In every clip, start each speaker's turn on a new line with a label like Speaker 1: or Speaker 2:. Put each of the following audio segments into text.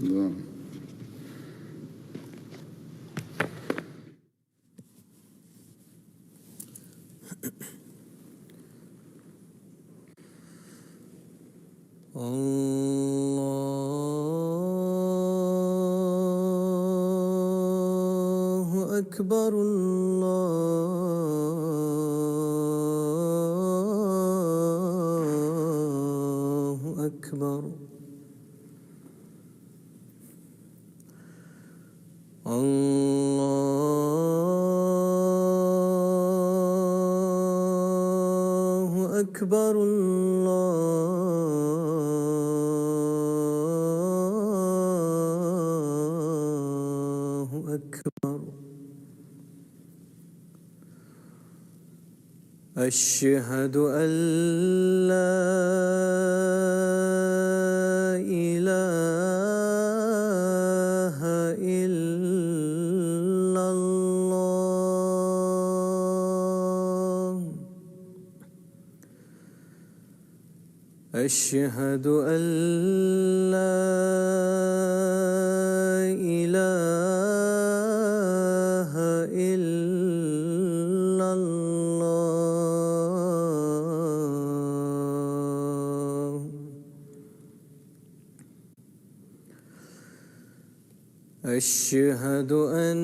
Speaker 1: الله.
Speaker 2: الله أكبر الله أكبر الله أكبر الله أكبر أشهد أن لا إله إلا الله أشهد أن لا إله إلا الله أشهد أن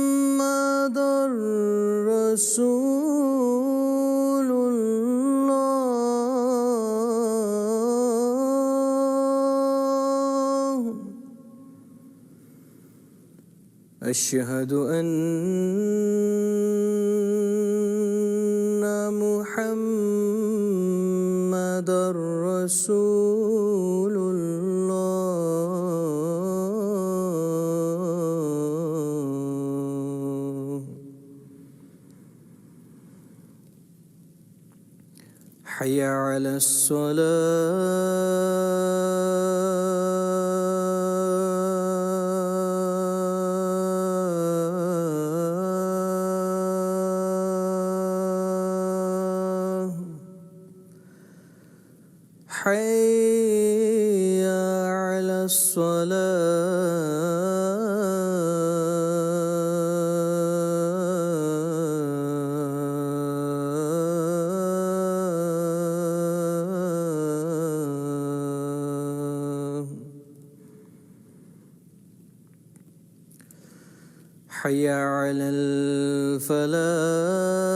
Speaker 2: محمدًا رسول الله أشهد أن محمدًا رسول الله حي على الصلاة حي على الصلاة حي على الفلاح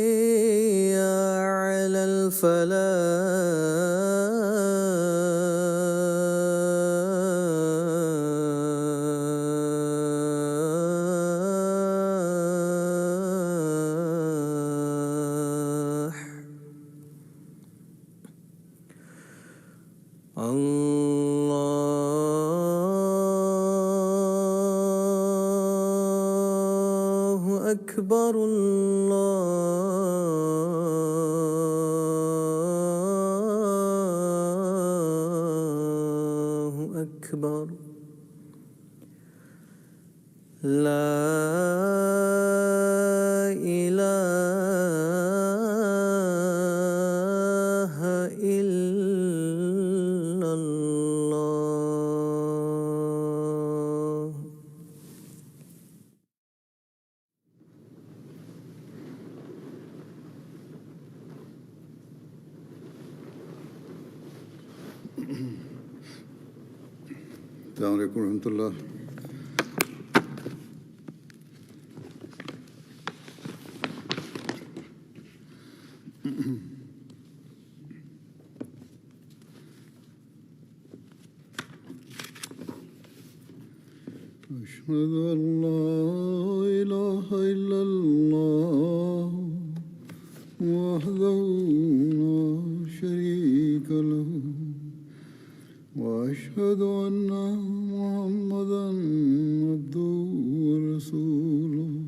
Speaker 2: حي على الفلاح الله أكبر الله أكبر لا إله إلا الله
Speaker 1: السلام علیکم ورحمۃ اللہ. أشهد أن لا إله إلا الله وحده لا شريك له وأشهد أن محمدًا عبده ورسوله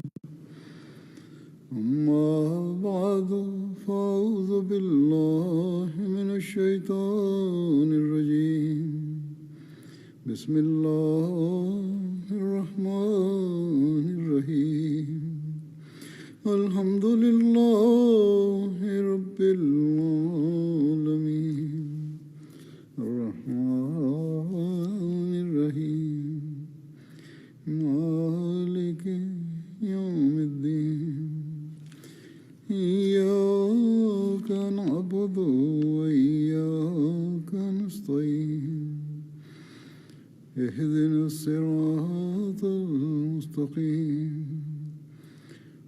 Speaker 1: فأعوذ بالله من الشيطان الرجيم بسم الله الرحمن الرحيم الحمد لله رب العالمين الرحمن الرحيم مالك يوم الدين إياك نعبد وإياك نستعين اهدنا الصراط المستقيم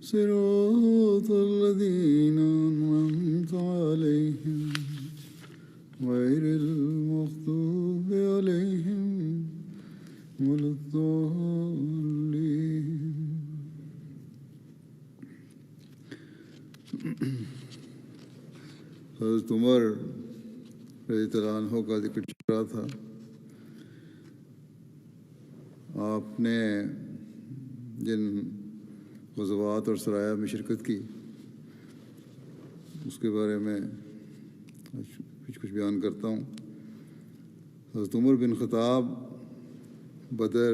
Speaker 1: صراط الذين أنعمت عليهم غير المغضوب عليهم ولا الضالين. حضرت عمر رضی اللہ عنہ کا ذکر چل رہا تھا. آپ نے جن غزوات اور سرایہ میں شرکت کی اس کے بارے میں کچھ بیان کرتا ہوں. حضرت عمر بن خطاب بدر،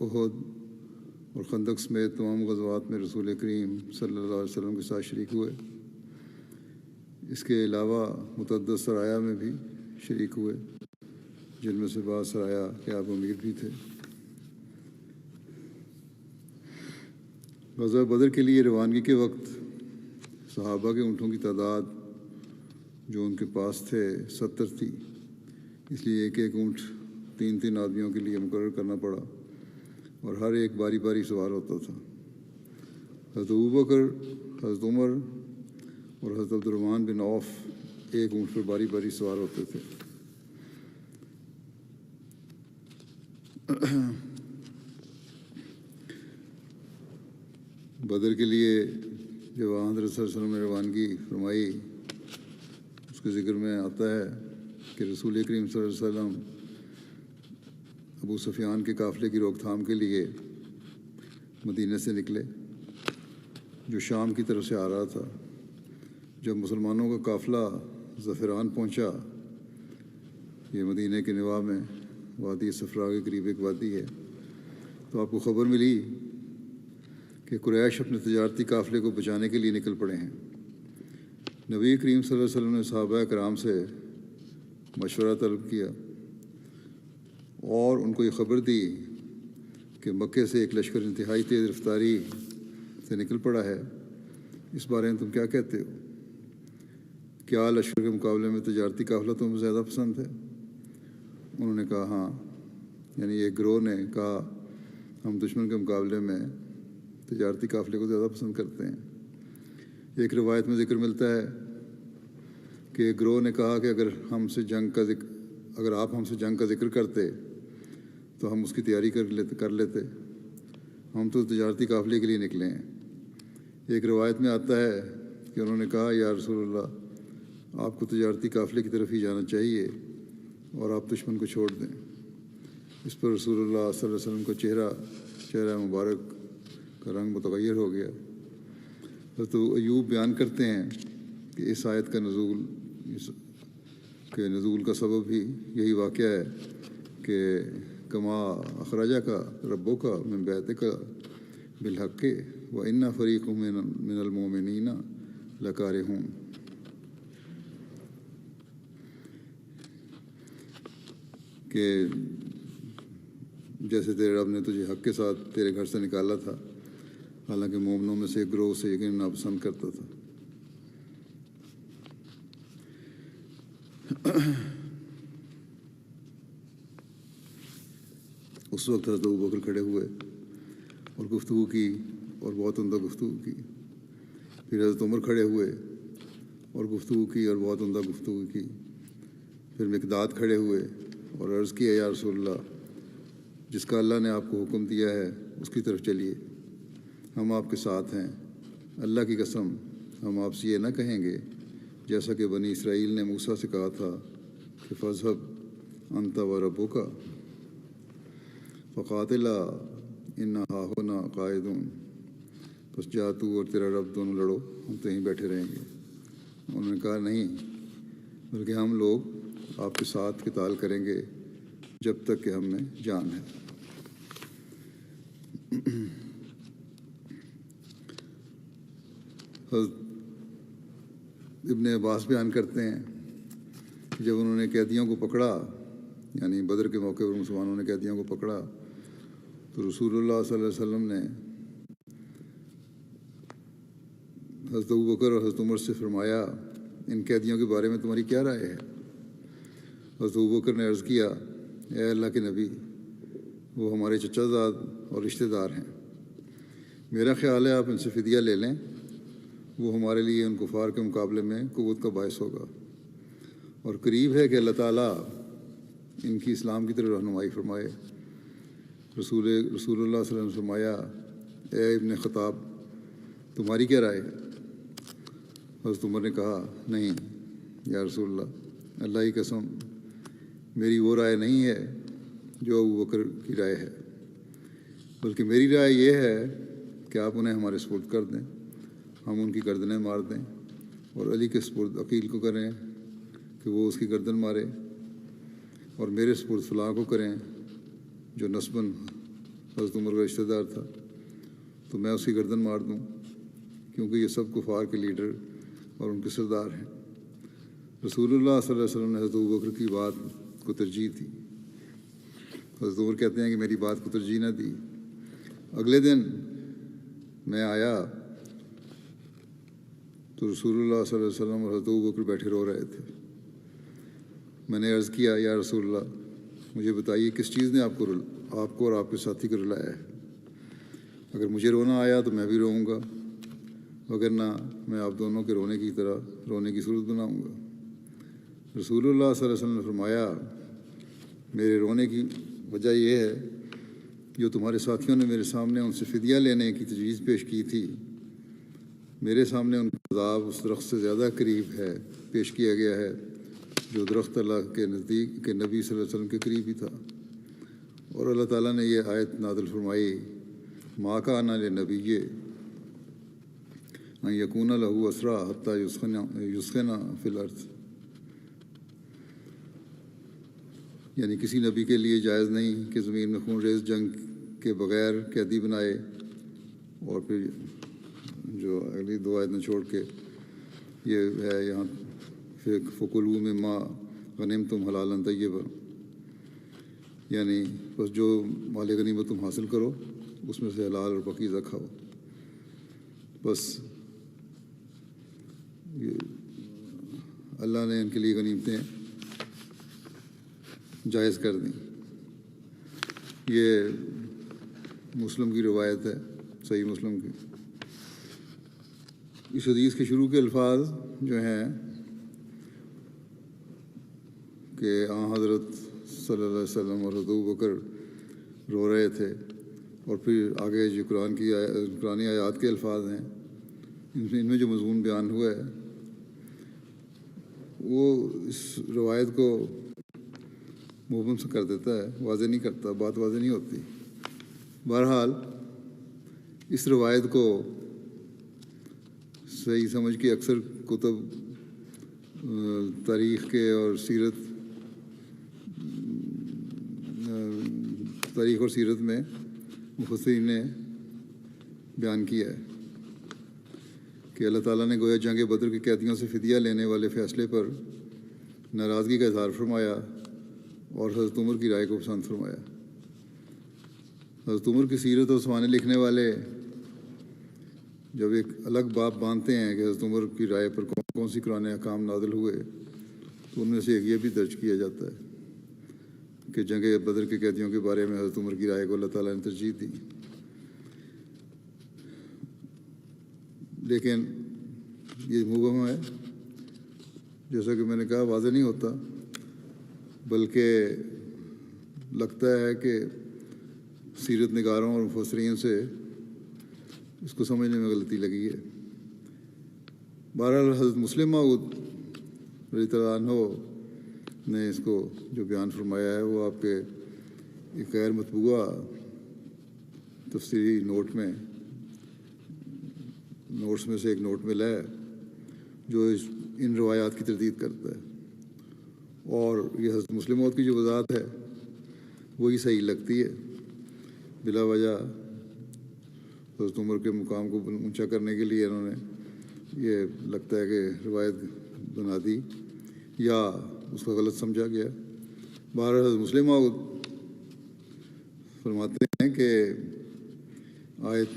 Speaker 1: احد اور خندق سمیت تمام غزوات میں رسول کریم صلی اللہ علیہ وسلم کے ساتھ شریک ہوئے. اس کے علاوہ متعدد سرایہ میں بھی شریک ہوئے، جن میں سے بعض سرایہ کے آپ امیر بھی تھے. غزوہ بدر کے لیے روانگی کے وقت صحابہ کے اونٹوں کی تعداد جو ان کے پاس تھے 70 تھی، اس لیے ایک ایک اونٹ 3 آدمیوں کے لیے مقرر کرنا پڑا اور ہر ایک باری باری سوار ہوتا تھا. حضرت ابوبکر، حضرت عمر اور حضرت عبد الرحمن بن عوف ایک اونٹ پر باری باری سوار ہوتے تھے. بدر کے لیے جب حضرت صلی اللہ علیہ وسلم نے روانگی فرمائی، اس کے ذکر میں آتا ہے کہ رسول کریم صلی اللہ علیہ وسلم ابو سفیان کے قافلے کی روک تھام کے لیے مدینہ سے نکلے جو شام کی طرف سے آ رہا تھا. جب مسلمانوں کا قافلہ ظفران پہنچا، یہ مدینہ کے نواح میں وادی صفرا کے قریب ایک وادی ہے، تو آپ کو خبر ملی کہ قریش اپنے تجارتی قافلے کو بچانے کے لیے نکل پڑے ہیں. نبی کریم صلی اللہ علیہ وسلم نے صحابہ کرام سے مشورہ طلب کیا اور ان کو یہ خبر دی کہ مکے سے ایک لشکر انتہائی تیز رفتاری سے نکل پڑا ہے. اس بارے میں تم کیا کہتے ہو؟ کیا لشکر کے مقابلے میں تجارتی قافلہ تمہیں زیادہ پسند ہے؟ انہوں نے کہا ہاں، یعنی ایک گروہ نے کہا ہم دشمن کے مقابلے میں تجارتی قافلے کو زیادہ پسند کرتے ہیں. ایک روایت میں ذکر ملتا ہے کہ ایک گروہ نے کہا کہ اگر آپ ہم سے جنگ کا ذکر کرتے تو ہم اس کی تیاری کر لیتے، ہم تو تجارتی قافلے کے لیے نکلے ہیں. ایک روایت میں آتا ہے کہ انہوں نے کہا یا رسول اللہ، آپ کو تجارتی قافلے کی طرف ہی جانا چاہیے اور آپ دشمن کو چھوڑ دیں. اس پر رسول اللہ صلی اللہ علیہ وسلم کا چہرہ مبارک کا رنگ متغیر ہو گیا. تو ایوب بیان کرتے ہیں کہ اس آیت کا نزول کا سبب بھی یہی واقعہ ہے کہ کما اخراجہ کا ربوں کا من بیت کا بالحق و ان فریق من المومنین لکارہون. کہ جیسے تیرے رب نے تجھے حق کے ساتھ تیرے گھر سے نکالا تھا، حالانکہ مومنوں میں سے ایک گروہ سے یقیناً ناپسند کرتا تھا. اس وقت حضرت ابوبکر کھڑے ہوئے اور گفتگو کی اور بہت عمدہ گفتگو کی. پھر حضرت عمر کھڑے ہوئے اور گفتگو کی اور بہت عمدہ گفتگو کی. پھر مقداد کھڑے ہوئے اور عرض کیا یا رسول اللہ، جس کا اللہ نے آپ کو حکم دیا ہے اس کی طرف چلیے، ہم آپ کے ساتھ ہیں. اللہ کی قسم ہم آپ سے یہ نہ کہیں گے جیسا کہ بنی اسرائیل نے موسیٰ سے کہا تھا کہ فاذهب انت وربک فقاتلا انا ہاہنا قاعدون، بس جا تو اور تیرا رب دونوں لڑو، ہم تو یہیں بیٹھے رہیں گے. نے کہا نہیں، بلکہ ہم لوگ آپ کے ساتھ قتال کریں گے جب تک کہ ہم میں جان ہے۔ حضرت ابن عباس بیان کرتے ہیں کہ جب انہوں نے قیدیوں کو پکڑا، یعنی بدر کے موقع پر مسلمانوں نے قیدیوں کو پکڑا، تو رسول اللہ صلی اللہ علیہ وسلم نے حضرت ابوبکر اور حضرت عمر سے فرمایا ان قیدیوں کے بارے میں تمہاری کیا رائے ہے؟ حضرت ابوبکر نے عرض کیا اے اللہ کے نبی، وہ ہمارے چچا زاد اور رشتہ دار ہیں، میرا خیال ہے آپ ان سے فدیہ لے لیں، وہ ہمارے لیے ان کفار کے مقابلے میں قوت کا باعث ہوگا، اور قریب ہے کہ اللہ تعالیٰ ان کی اسلام کی طرف رہنمائی فرمائے۔ رسول اللہ صلی اللہ علیہ وسلم نے فرمایا اے ابن خطاب، تمہاری کیا رائے ہے؟ حضرت عمر نے کہا نہیں یا رسول اللہ، اللہ کی قسم میری وہ رائے نہیں ہے جو ابوبکر کی رائے ہے، بلکہ میری رائے یہ ہے کہ آپ انہیں ہمارے سپرد کر دیں، ہم ان کی گردنیں مار دیں، اور علی کے سپرد عقیل کو کریں کہ وہ اس کی گردن مارے، اور میرے سپرد فلاں کو کریں جو نسباً حضرت عمر کا رشتہ دار تھا، تو میں اس کی گردن مار دوں، کیونکہ یہ سب کفار کے لیڈر اور ان کے سردار ہیں۔ رسول اللہ صلی اللہ علیہ وسلم نے حضرت ابوبکر کی بات کو ترجیح دی۔ حضرت عمر کہتے ہیں کہ میری بات کو ترجیح نہ دی۔ اگلے دن میں آیا تو رسول اللہ صلی اللہ علیہ وسلم اور حضرت ابوبکر بیٹھے رو رہے تھے۔ میں نے عرض کیا یا رسول اللہ، مجھے بتائیے کس چیز نے آپ کو اور آپ کے ساتھی کو رلایا ہے؟ اگر مجھے رونا آیا تو میں بھی روؤں گا، وگرنہ میں آپ دونوں کے رونے کی طرح رونے کی صورت بناؤں گا۔ رسول اللہ صلی اللہ علیہ وسلم نے فرمایا میرے رونے کی وجہ یہ ہے جو تمہارے ساتھیوں نے میرے سامنے ان سے فدیہ لینے کی تجویز پیش کی تھی، میرے سامنے ان کا عذاب اس درخت سے زیادہ قریب ہے پیش کیا گیا ہے جو درخت اللہ کے نزدیک کے نبی صلی اللہ علیہ وسلم کے قریب ہی تھا، اور اللہ تعالیٰ نے یہ آیت نازل فرمائی ما کان لنبی ان یکون لہ اسریٰ حتی یثخن فی الارض، یعنی کسی نبی کے لیے جائز نہیں کہ زمین میں خون ریز جنگ کے بغیر قیدی بنائے، اور پھر جو اگلی دو آیتیں چھوڑ کے یہ ہے یہاں فَكُلُوا مِمَّا غَنِمْتُمْ حَلَالًا طَيِّبًا، یعنی بس جو مال غنیمت تم حاصل کرو اس میں سے حلال اور پاکیزہ کھاؤ۔ بس اللہ نے ان کے لیے غنیمتیں جائز کر دیں۔ یہ مسلم کی روایت ہے، صحیح مسلم کی۔ اس حدیث کے شروع کے الفاظ جو ہیں کہ آن حضرت صلی اللہ علیہ وسلم اور حضرت ابوبکر رو رہے تھے، اور پھر آگے جو قرآنی آیات کے الفاظ ہیں ان میں جو مضمون بیان ہوا ہے وہ اس روایت کو مبہم سے کر دیتا ہے، واضح نہیں کرتا، بات واضح نہیں ہوتی۔ بہرحال اس روایت کو صحیح سمجھ کے اکثر کتب تاریخ کے اور سیرت میں مفسرین نے بیان کیا ہے کہ اللہ تعالیٰ نے گویا جنگ بدر کے قیدیوں سے فدیہ لینے والے فیصلے پر ناراضگی کا اظہار فرمایا اور حضرت عمر کی رائے کو پسند فرمایا۔ حضرت عمر کی سیرت اور سوانے لکھنے والے جب ایک الگ باب باندھتے ہیں کہ حضرت عمر کی رائے پر کون کون سی قرآن احکام نازل ہوئے، تو ان میں سے ایک یہ بھی درج کیا جاتا ہے کہ جنگ بدر کے قیدیوں کے بارے میں حضرت عمر کی رائے کو اللہ تعالیٰ نے ترجیح دی۔ لیکن یہ مبہم ہے، جیسا کہ میں نے کہا واضح نہیں ہوتا، بلکہ لگتا ہے کہ سیرت نگاروں اور مفسرین سے اس کو سمجھنے میں غلطی لگی ہے۔ بہرحال حضرت مسلم موعود رضی اللہ عنہ نے اس کو جو بیان فرمایا ہے وہ آپ کے ایک غیر مطبوعہ تفسیری نوٹس میں سے ایک نوٹ میں ہے، جو ان روایات کی تردید کرتا ہے، اور یہ حضرت مسلم موعود کی جو وضاحت ہے وہی صحیح لگتی ہے۔ بلا وجہ حضرت عمر کے مقام کو اونچا کرنے کے لیے انہوں نے یہ لگتا ہے کہ روایت بنا دی یا اس کو غلط سمجھا گیا۔ بہرحال حضرت مسلم موعود فرماتے ہیں کہ آیت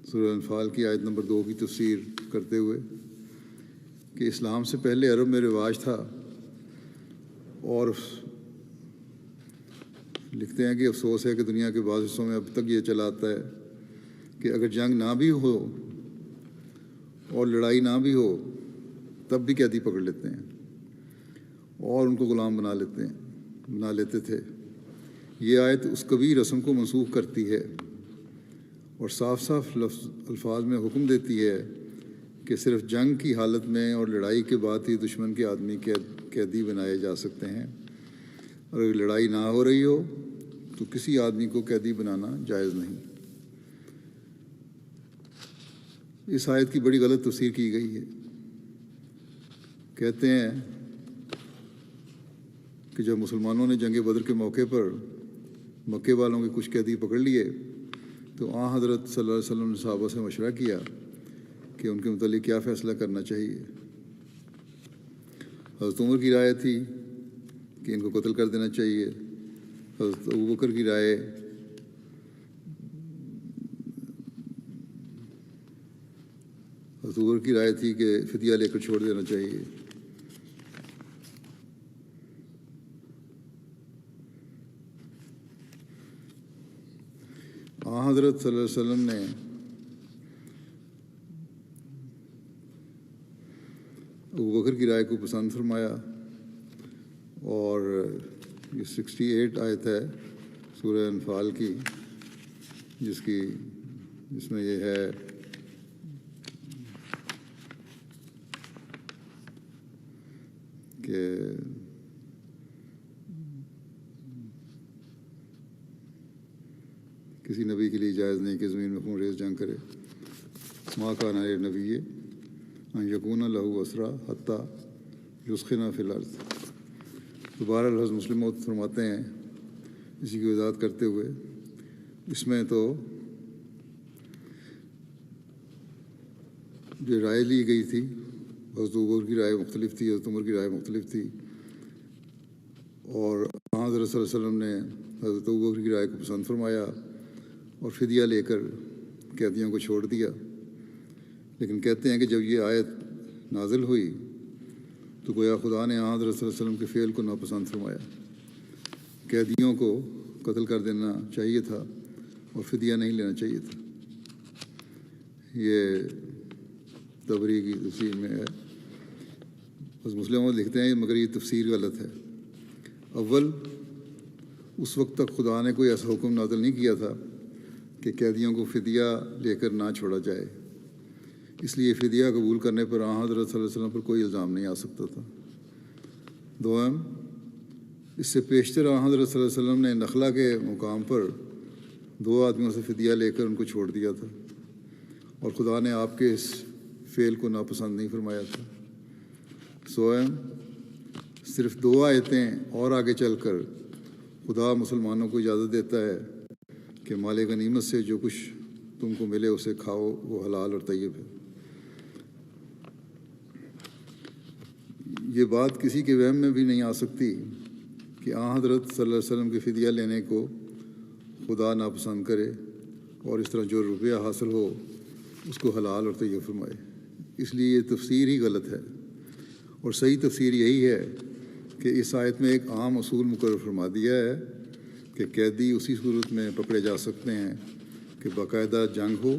Speaker 1: سورہ انفال کی آیت نمبر 2 کی تفسیر کرتے ہوئے کہ اسلام سے پہلے عرب میں رواج تھا، اور لکھتے ہیں کہ افسوس ہے کہ دنیا کے بعض حصوں میں اب تک یہ چلا آتا ہے کہ اگر جنگ نہ بھی ہو اور لڑائی نہ بھی ہو تب بھی قیدی پکڑ لیتے ہیں اور ان کو غلام بنا لیتے تھے۔ یہ آیت اس کبھی رسم کو منسوخ کرتی ہے اور صاف صاف الفاظ میں حکم دیتی ہے کہ صرف جنگ کی حالت میں اور لڑائی کے بعد ہی دشمن کے آدمی قیدی بنائے جا سکتے ہیں، اور اگر لڑائی نہ ہو رہی ہو تو کسی آدمی کو قیدی بنانا جائز نہیں۔ اس آیت کی بڑی غلط تفسیر کی گئی ہے۔ کہتے ہیں کہ جب مسلمانوں نے جنگ بدر کے موقع پر مکے والوں کے کچھ قیدی پکڑ لیے تو حضرت صلی اللہ علیہ وسلم نے صحابہ سے مشورہ کیا کہ ان کے متعلق کیا فیصلہ کرنا چاہیے۔ حضرت عمر کی رائے تھی کہ ان کو قتل کر دینا چاہیے۔ حضرت ابوبکر کی رائے تھی کہ فدیہ لے کر چھوڑ دینا چاہیے۔ حضرت صلی اللہ علیہ وسلم نے ابوبکر کی رائے کو پسند فرمایا، اور یہ 68 آیت ہے سورہ انفال کی جس میں یہ ہے کہ کسی نبی کے لیے جائز نہیں کہ زمین میں خون ریز جنگ کرے۔ ما کان للنبی ان یکون لہ اسریٰ حتیٰ یثخن فی الارض۔ دوبارہ حضرت مسلم موعود فرماتے ہیں اسی کی وضاحت کرتے ہوئے، اس میں تو جو رائے لی گئی تھی حضرت ابوبکر کی رائے مختلف تھی، حضرت عمر کی رائے مختلف تھی، اور حضرت صلی اللہ علیہ وسلم نے حضرت ابوبکر کی رائے کو پسند فرمایا اور فدیہ لے کر قیدیوں کو چھوڑ دیا۔ لیکن کہتے ہیں کہ جب یہ آیت نازل ہوئی تو گویا خدا نے حضرت صلی اللہ علیہ وسلم کے فعل کو ناپسند فرمایا، قیدیوں کو قتل کر دینا چاہیے تھا اور فدیہ نہیں لینا چاہیے تھا۔ یہ طبری کی تفسیر میں ہے۔ بس مسلم لکھتے ہیں مگر یہ تفسیر غلط ہے۔ اول اس وقت تک خدا نے کوئی ایسا حکم نازل نہیں کیا تھا کہ قیدیوں کو فدیہ لے کر نہ چھوڑا جائے، اس لیے فدیہ قبول کرنے پر حضرت صلی اللہ علیہ وسلم پر کوئی الزام نہیں آ سکتا تھا۔ دوم، اس سے پیشتر حضرت صلی اللہ علیہ وسلم نے نخلا کے مقام پر 2 آدمیوں سے فدیہ لے کر ان کو چھوڑ دیا تھا، اور خدا نے آپ کے اس فعل کو ناپسند نہیں فرمایا تھا۔ سوئم، صرف 2 آیتیں اور آگے چل کر خدا مسلمانوں کو اجازت دیتا ہے کہ مال غنیمت سے جو کچھ تم کو ملے اسے کھاؤ، وہ حلال اور طیب ہے۔ یہ بات کسی کے وہم میں بھی نہیں آ سکتی کہ حضرت صلی اللہ علیہ وسلم کے فدیہ لینے کو خدا ناپسند کرے اور اس طرح جو روپیہ حاصل ہو اس کو حلال اور طیب فرمائے۔ اس لیے یہ تفسیر ہی غلط ہے، اور صحیح تفسیر یہی ہے کہ اس آیت میں ایک عام اصول مقرر فرما دیا ہے کہ قیدی اسی صورت میں پکڑے جا سکتے ہیں کہ باقاعدہ جنگ ہو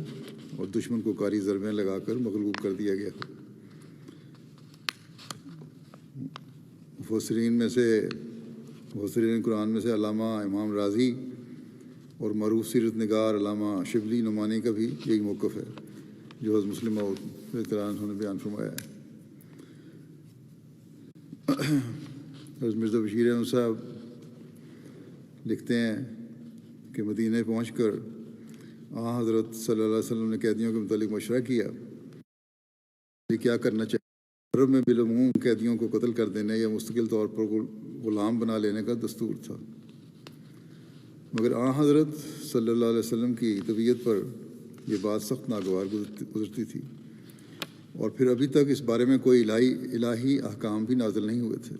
Speaker 1: اور دشمن کو کاری ضربیں لگا کر مغلوب کر دیا گیا ہو۔ مفسرین قرآن میں سے علامہ امام رازی اور معروف سیرت نگار علامہ شبلی نعمانی کا بھی یہی موقف ہے جو حضرت مسلم موعود نے بیان فرمایا ہے۔ حضرت مرزا بشیر احمد صاحب لکھتے ہیں کہ مدینہ پہنچ کر حضرت صلی اللہ علیہ وسلم نے قیدیوں کے متعلق مشورہ کیا یہ کیا کرنا چاہیے؟ عرب میں بالعموم قیدیوں کو قتل کر دینے یا مستقل طور پر غلام بنا لینے کا دستور تھا، مگر آن حضرت صلی اللہ علیہ وسلم کی طبیعت پر یہ بات سخت ناگوار گزرتی تھی، اور پھر ابھی تک اس بارے میں کوئی الہی احکام بھی نازل نہیں ہوئے تھے۔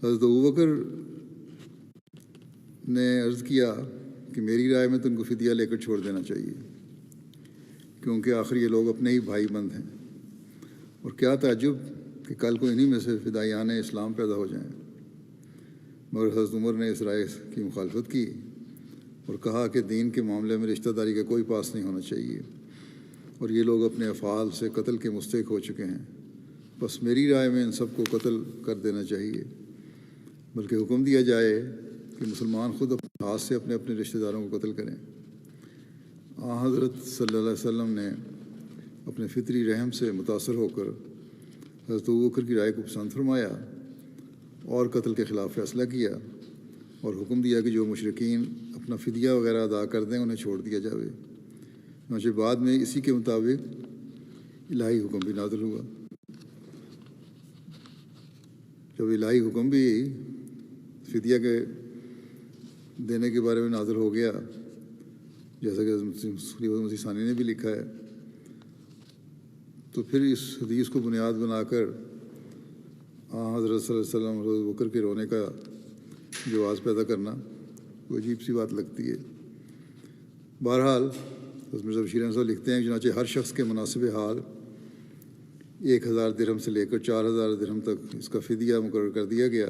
Speaker 1: حضرت ابوبکر نے عرض کیا کہ میری رائے میں تو ان کو فدیہ لے کر چھوڑ دینا چاہیے، کیونکہ آخر یہ لوگ اپنے ہی بھائی بند ہیں، اور کیا تعجب کہ کل کو انہی میں سے فدائیان اسلام پیدا ہو جائیں۔ مگر حضرت عمر نے اس رائے کی مخالفت کی اور کہا کہ دین کے معاملے میں رشتہ داری کا کوئی پاس نہیں ہونا چاہیے، اور یہ لوگ اپنے افعال سے قتل کے مستحق ہو چکے ہیں، بس میری رائے میں ان سب کو قتل کر دینا چاہیے، بلکہ حکم دیا جائے کہ مسلمان خود اپنے ہاتھ سے اپنے اپنے رشتہ داروں کو قتل کریں۔ حضرت صلی اللہ علیہ وسلم نے اپنے فطری رحم سے متاثر ہو کر حضرت ابوبکر کی رائے کو پسند فرمایا اور قتل کے خلاف فیصلہ کیا، اور حکم دیا کہ جو مشرکین اپنا فدیہ وغیرہ ادا کر دیں انہیں چھوڑ دیا جاوے۔ چنانچہ بعد میں اسی کے مطابق الہی حکم بھی نازل ہوا۔ جب الہی حکم بھی فدیہ کے دینے کے بارے میں نازل ہو گیا، جیسا کہ خلیفۃ مسیح ثانی نے بھی لکھا ہے، تو پھر اس حدیث کو بنیاد بنا کر حضرت صلی اللہ علیہ وسلم حضرت ابوبکر کے رونے کا جواز پیدا کرنا کوئی عجیب سی بات لگتی ہے۔ بہرحال حضرت مرزا بشیر احمد صاحب لکھتے ہیں، چنانچہ ہر شخص کے مناسب حال 1000 درہم سے لے کر 4000 درہم تک اس کا فدیہ مقرر کر دیا گیا،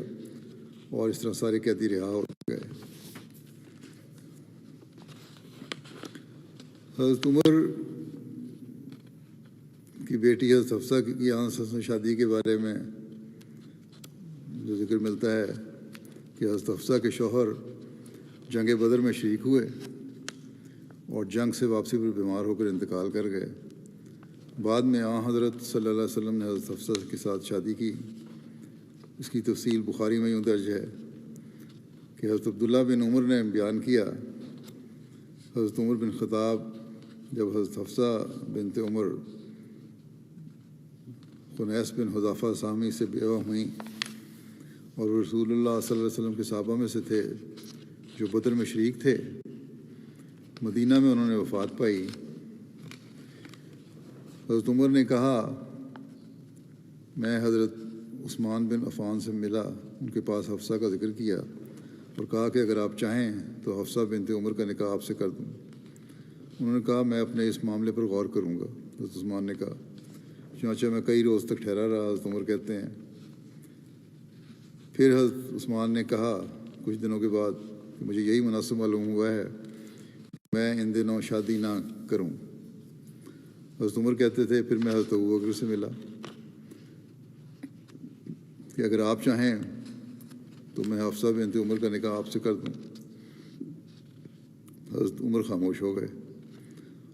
Speaker 1: اور اس طرح سارے قیدی رہا ہو گئے۔ حضرت عمر کی بیٹی حضرت حفصہ کی آن شادی کے بارے میں جو ذکر ملتا ہے کہ حضرت حفصہ کے شوہر جنگ بدر میں شریک ہوئے اور جنگ سے واپسی پر بیمار ہو کر انتقال کر گئے۔ بعد میں حضرت صلی اللہ علیہ وسلم نے حضرت حفصہ کے ساتھ شادی کی۔ اس کی تفصیل بخاری میں یوں درج ہے کہ حضرت عبداللہ بن عمر نے بیان کیا، حضرت عمر بن خطاب جب حضرت حفصہ بنت عمر خنیس بن حذافہ سامی سے بیوہ ہوئیں، اور رسول اللہ صلی اللہ علیہ وسلم کے صحابہ میں سے تھے جو بدر میں شریک تھے، مدینہ میں انہوں نے وفات پائی۔ حضرت عمر نے کہا، میں حضرت عثمان بن عفان سے ملا، ان کے پاس حفصہ کا ذکر کیا اور کہا کہ اگر آپ چاہیں تو حفصہ بنت عمر کا نکاح آپ سے کر دوں۔ انہوں نے کہا میں اپنے اس معاملے پر غور کروں گا۔ حضرت عثمان نے کہا، چنانچہ میں کئی روز تک ٹھہرا رہا۔ حضرت عمر کہتے ہیں، پھر حضرت عثمان نے کہا کچھ دنوں کے بعد کہ مجھے یہی مناسب معلوم ہوا ہے کہ میں ان دنوں شادی نہ کروں۔ حضرت عمر کہتے تھے، پھر میں حضرت ابوبکر سے ملا کہ اگر آپ چاہیں تو میں حفصہ بنت عمر کا نکاح آپ سے کر دوں۔ حضرت عمر خاموش ہو گئے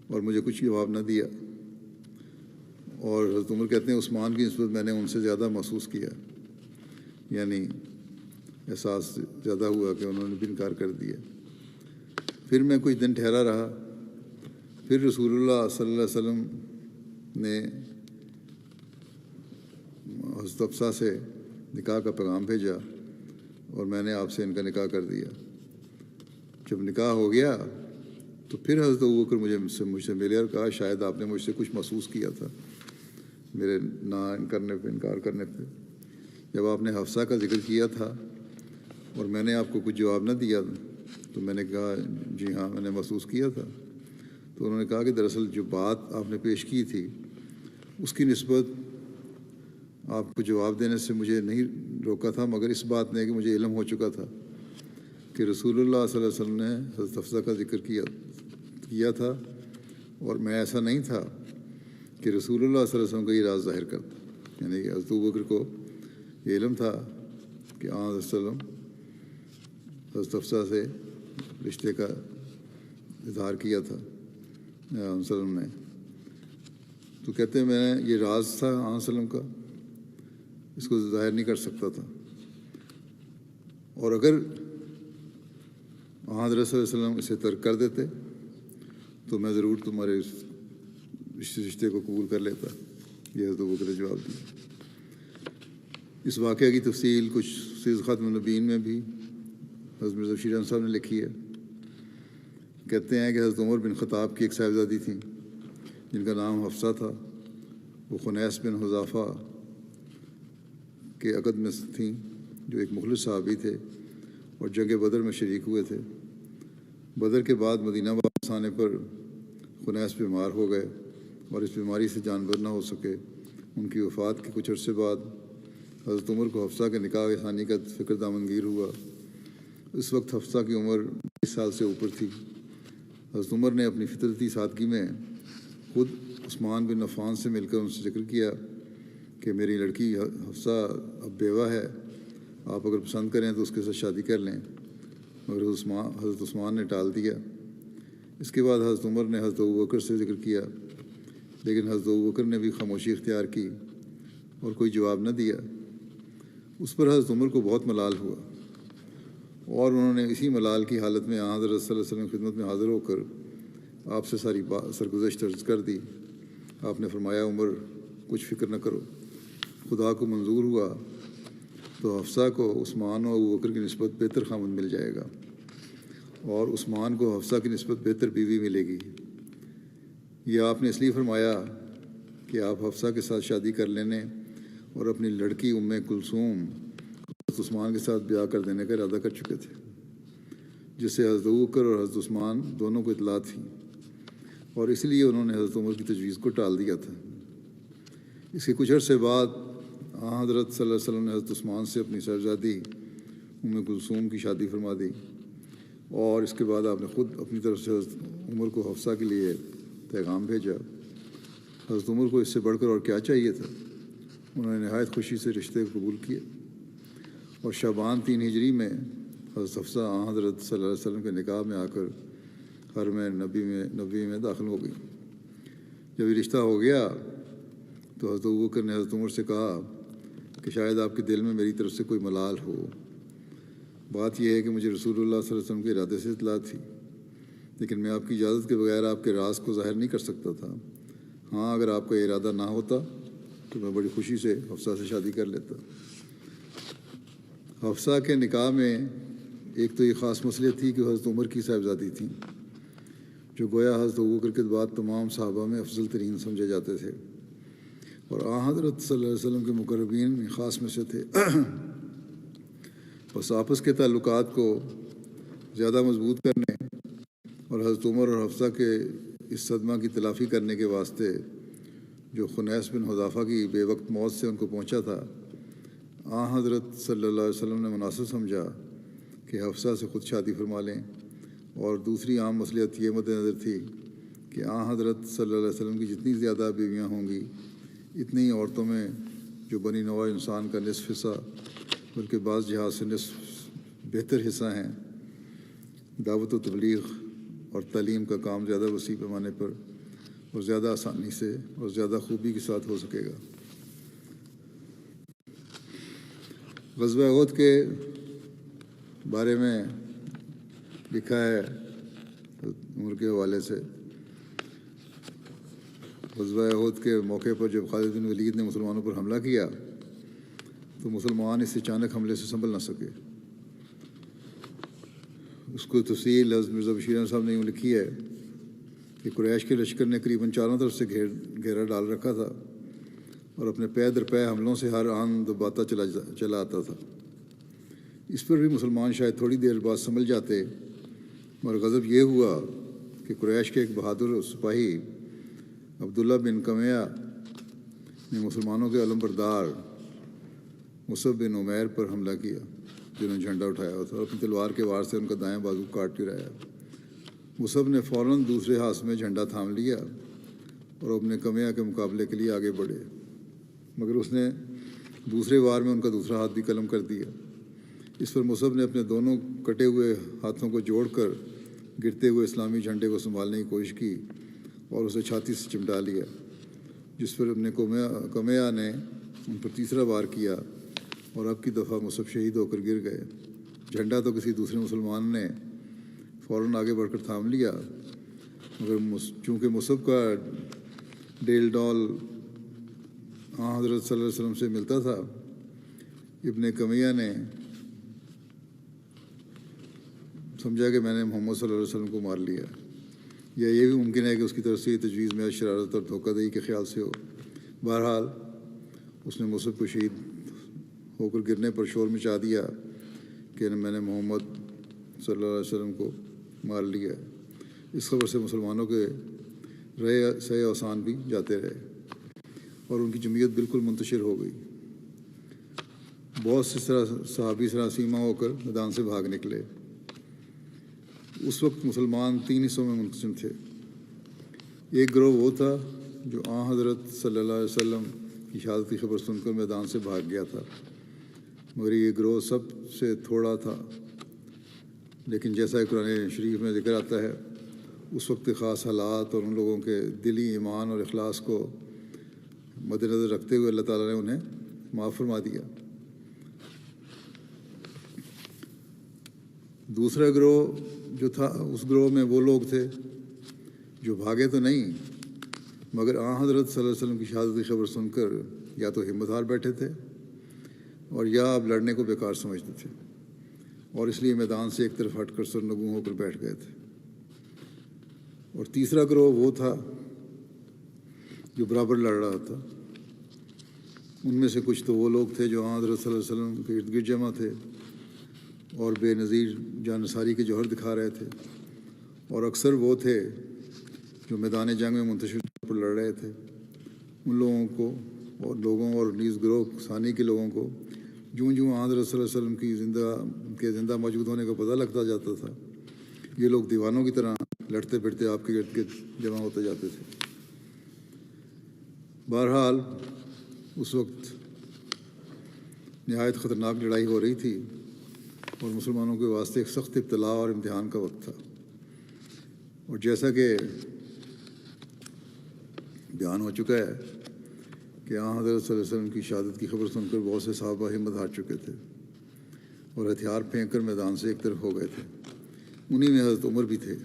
Speaker 1: اور مجھے کچھ جواب نہ دیا، اور حضرت عمر کہتے ہیں عثمان کی نسبت میں نے ان سے زیادہ محسوس کیا، یعنی احساس زیادہ ہوا کہ انہوں نے بھی انکار کر دیا۔ پھر میں کچھ دن ٹھہرا رہا، پھر رسول اللہ صلی اللہ علیہ وسلم نے حضرت حفصہ سے نکاح کا پیغام بھیجا اور میں نے آپ سے ان کا نکاح کر دیا۔ جب نکاح ہو گیا تو پھر حضرت ابوبکر مجھ سے ملے اور کہا شاید آپ نے مجھ سے کچھ محسوس کیا تھا میرے انکار کرنے پہ، جب آپ نے حفصہ کا ذکر کیا تھا اور میں نے آپ کو کچھ جواب نہ دیا تو میں نے کہا جی ہاں میں نے محسوس کیا تھا۔ تو انہوں نے کہا کہ دراصل جو بات آپ نے پیش کی تھی اس کی نسبت آپ کو جواب دینے سے مجھے نہیں روکا تھا، مگر اس بات نے کہ مجھے علم ہو چکا تھا کہ رسول اللہ صلی اللہ علیہ وسلم نے حضرت حفصہ کا ذکر کیا تھا، اور میں ایسا نہیں تھا کہ رسول اللہ صلی اللہ علیہ وسلم کا یہ راز ظاہر کرتا، یعنی کہ حضرت ابوبکر کو یہ علم تھا کہ حضرت وسلم حضرت حفصہ سے رشتے کا اظہار کیا تھا وسلم نے۔ تو کہتے ہیں میں یہ راز تھا وسلم کا، اس کو ظاہر نہیں کر سکتا تھا، اور اگر حضرت صلی اللہ علیہ وسلم اسے ترک کر دیتے تو میں ضرور تمہارے اس رشتے کو قبول کر لیتا۔ یہ حضرت ابوبکر نے جواب دیا۔ اس واقعہ کی تفصیل کچھ سیرۃ خاتم النبیین میں بھی حضرت مرزا بشیر احمد صاحب نے لکھی ہے۔ کہتے ہیں کہ حضرت عمر بن خطاب کی ایک صاحبزادی تھیں جن کا نام حفصہ تھا۔ وہ خنیس بن حذافہ کے عقد میں تھیں، جو ایک مخلص صحابی تھے اور جنگ بدر میں شریک ہوئے تھے۔ بدر کے بعد مدینہ واپس آنے پر خنیس بیمار ہو گئے اور اس بیماری سے جانبر نہ ہو سکے۔ ان کی وفات کے کچھ عرصے بعد حضرت عمر کو حفصہ کے نکاح ثانی کا فکر دامنگیر ہوا۔ اس وقت حفصہ کی عمر 20 سال سے اوپر تھی۔ حضرت عمر نے اپنی فطرتی سادگی میں خود عثمان بن عفان سے مل کر ان سے ذکر کیا کہ میری لڑکی حفصہ اب بیوہ ہے، آپ اگر پسند کریں تو اس کے ساتھ شادی کر لیں، مگر حضرت عثمان نے ٹال دیا۔ اس کے بعد حضرت عمر نے حضرت ابوبکر سے ذکر کیا، لیکن حضرت ابوبکر نے بھی خاموشی اختیار کی اور کوئی جواب نہ دیا۔ اس پر حضرت عمر کو بہت ملال ہوا اور انہوں نے اسی ملال کی حالت میں حضرت صلی اللہ علیہ وسلم کی خدمت میں حاضر ہو کر آپ سے ساری سرگزشت عرض کر دی۔ آپ نے فرمایا، عمر کچھ فکر نہ کرو، خدا کو منظور ہوا تو حفصہ کو عثمان و ابوبکر کی نسبت بہتر خامند مل جائے گا، اور عثمان کو حفصہ کی نسبت بہتر بیوی ملے گی۔ یہ آپ نے اس لیے فرمایا کہ آپ حفصہ کے ساتھ شادی کر لینے اور اپنی لڑکی ام کلثوم حضرت عثمان کے ساتھ بیاہ کر دینے کا ارادہ کر چکے تھے، جس سے حضرت ابوبکر اور حضرت عثمان دونوں کو اطلاع تھی، اور اس لیے انہوں نے حضرت عمر کی تجویز کو ٹال دیا تھا۔ اس کے کچھ عرصے بعد حضرت صلی اللہ علیہ وسلم نے حضرت عثمان سے اپنی صاحبزادی ام کلثوم کی شادی فرما دی، اور اس کے بعد آپ نے خود اپنی طرف سے حضرت عمر کو حفصہ کے لیے پیغام بھیجا۔ حضرت عمر کو اس سے بڑھ کر اور کیا چاہیے تھا؟ انہوں نے نہایت خوشی سے رشتے قبول کیے اور شعبان 3 ہجری میں حضرت حفصہ حضرت صلی اللہ علیہ وسلم کے نکاح میں آ کر حرم نبوی میں داخل ہو گئی۔ جب یہ رشتہ ہو گیا تو حضرت ابوبکر نے حضرت عمر سے کہا کہ شاید آپ کے دل میں میری طرف سے کوئی ملال ہو۔ بات یہ ہے کہ مجھے رسول اللہ صلی اللہ علیہ وسلم کے ارادے سے اطلاع تھی، لیکن میں آپ کی اجازت کے بغیر آپ کے راز کو ظاہر نہیں کر سکتا تھا۔ ہاں، اگر آپ کا ارادہ نہ ہوتا تو میں بڑی خوشی سے حفصہ سے شادی کر لیتا۔ حفصہ کے نکاح میں ایک تو یہ خاص مصلحت تھی کہ حضرت عمر کی صاحبزادی تھیں، جو گویا حضرت ابوبکر کے بعد تمام صحابہ میں افضل ترین سمجھے جاتے تھے، اور حضرت صلی اللہ علیہ وسلم کے مقربین میں خاص میں سے تھے۔ بس آپس کے تعلقات کو زیادہ مضبوط کرنے اور حضرت عمر اور حفصہ کے اس صدمہ کی تلافی کرنے کے واسطے جو خنیس بن حذافہ کی بے وقت موت سے ان کو پہنچا تھا، حضرت صلی اللہ علیہ وسلم نے مناسب سمجھا کہ حفصہ سے خود شادی فرما لیں، اور دوسری عام مصلحت یہ مد نظر تھی کہ حضرت صلی اللہ علیہ وسلم کی جتنی زیادہ بیویاں ہوں گی، اتنی عورتوں میں جو بنی نوع انسان کا نصف حصہ بلکہ بعض جہاز سے نصف بہتر حصہ ہیں، دعوت و تبلیغ اور تعلیم کا کام زیادہ وسیع پیمانے پر اور زیادہ آسانی سے اور زیادہ خوبی کے ساتھ ہو سکے گا۔ غزوہ احد کے بارے میں لکھا ہے عمر کے حوالے سے، غزوہ احد کے موقع پر جب خالد بن ولید نے مسلمانوں پر حملہ کیا تو مسلمان اس اچانک حملے سے سنبھل نہ سکے۔ اس کو تفصیل حضرت مرزا بشیر احمد صاحب نے یوں لکھی ہے کہ قریش کے لشکر نے قریباً چاروں طرف سے گھیرا ڈال رکھا تھا اور اپنے پے در پے حملوں سے ہر آن دباتا چلا آتا تھا۔ اس پر بھی مسلمان شاید تھوڑی دیر بعد سنبھل جاتے، مگر غضب یہ ہوا کہ قریش کے ایک بہادر سپاہی عبداللہ بن قمیہ نے مسلمانوں کے علم بردار مصعب بن عمیر پر حملہ کیا، جنہوں نے جھنڈا اٹھایا تھا، اور اپنی تلوار کے وار سے ان کا دائیں بازو کاٹ گرایا۔ مصعب نے فوراً دوسرے ہاتھ میں جھنڈا تھام لیا اور اپنے قمیہ کے مقابلے کے لیے آگے بڑھے، مگر اس نے دوسرے وار میں ان کا دوسرا ہاتھ بھی قلم کر دیا۔ اس پر مصعب نے اپنے دونوں کٹے ہوئے ہاتھوں کو جوڑ کر گرتے ہوئے اسلامی جھنڈے کو سنبھالنے کی کوشش کی اور اسے چھاتی سے چمٹا لیا، جس پر اپنے قمیہ نے ان پر تیسرا وار کیا اور اب کی دفعہ مصعب شہید ہو کر گر گئے۔ جھنڈا تو کسی دوسرے مسلمان نے فوراً آگے بڑھ کر تھام لیا، مگر چونکہ مصعب کا ڈیل ڈول حضرت صلی اللہ علیہ وسلم سے ملتا تھا، ابن کمیہ نے سمجھا کہ میں نے محمد صلی اللہ علیہ وسلم کو مار لیا، یا یہ بھی ممکن ہے کہ اس کی طرف سے یہ تجویز میں شرارت اور دھوکہ دہی کے خیال سے ہو۔ بہرحال اس نے مصعب کو شہید ہو کر گرنے پر شور مچا دیا کہ میں نے محمد صلی اللہ علیہ وسلم کو مار لیا۔ اس خبر سے مسلمانوں کے رہے سہے اوسان بھی جاتے رہے اور ان کی جمعیت بالکل منتشر ہو گئی۔ بہت سے صحابی سراسیمہ ہو کر میدان سے بھاگ نکلے۔ اس وقت مسلمان 3 حصوں میں منقسم تھے۔ ایک گروہ وہ تھا جو حضرت صلی اللہ علیہ وسلم کی شہادت کی خبر سن کر میدان سے بھاگ گیا تھا، مگر یہ گروہ سب سے تھوڑا تھا، لیکن جیسا کہ قرآن شریف میں ذکر آتا ہے، اس وقت کے خاص حالات اور ان لوگوں کے دلی ایمان اور اخلاص کو مد نظر رکھتے ہوئے اللہ تعالیٰ نے انہیں معاف فرما دیا۔ دوسرا گروہ جو تھا، اس گروہ میں وہ لوگ تھے جو بھاگے تو نہیں، مگر حضرت صلی اللہ علیہ وسلم کی شہادت کی خبر سن کر یا تو ہمت ہار بیٹھے تھے اور یا اب لڑنے کو بیکار سمجھتے تھے، اور اس لیے میدان سے ایک طرف ہٹ کر سرنگوں ہو کر بیٹھ گئے تھے۔ اور تیسرا گروہ وہ تھا جو برابر لڑ رہا تھا۔ ان میں سے کچھ تو وہ لوگ تھے جو حضرت صلی اللہ علیہ وسلم کے ارد گرد جمع تھے اور بے نظیر جانثاری کے جوہر دکھا رہے تھے، اور اکثر وہ تھے جو میدان جنگ میں منتشر طور پر لڑ رہے تھے۔ ان لوگوں اور نیز گروہ ثانی کے لوگوں کو جوں حضرت صلی اللہ علیہ وسلم کی زندہ موجود ہونے کا پتہ لگتا جاتا تھا، یہ لوگ دیوانوں کی طرح لڑتے پھرتے آپ کے ارد گرد جمع ہوتے جاتے تھے۔ بہرحال اس وقت نہایت خطرناک لڑائی ہو رہی تھی اور مسلمانوں کے واسطے ایک سخت ابتلاء اور امتحان کا وقت تھا۔ اور جیسا کہ بیان ہو چکا ہے کہ حضرت صلی اللہ علیہ وسلم کی شہادت کی خبر سن کر بہت سے صحابہ ہمت ہار چکے تھے اور ہتھیار پھینک کر میدان سے ایک طرف ہو گئے تھے۔ انہی میں حضرت عمر بھی تھے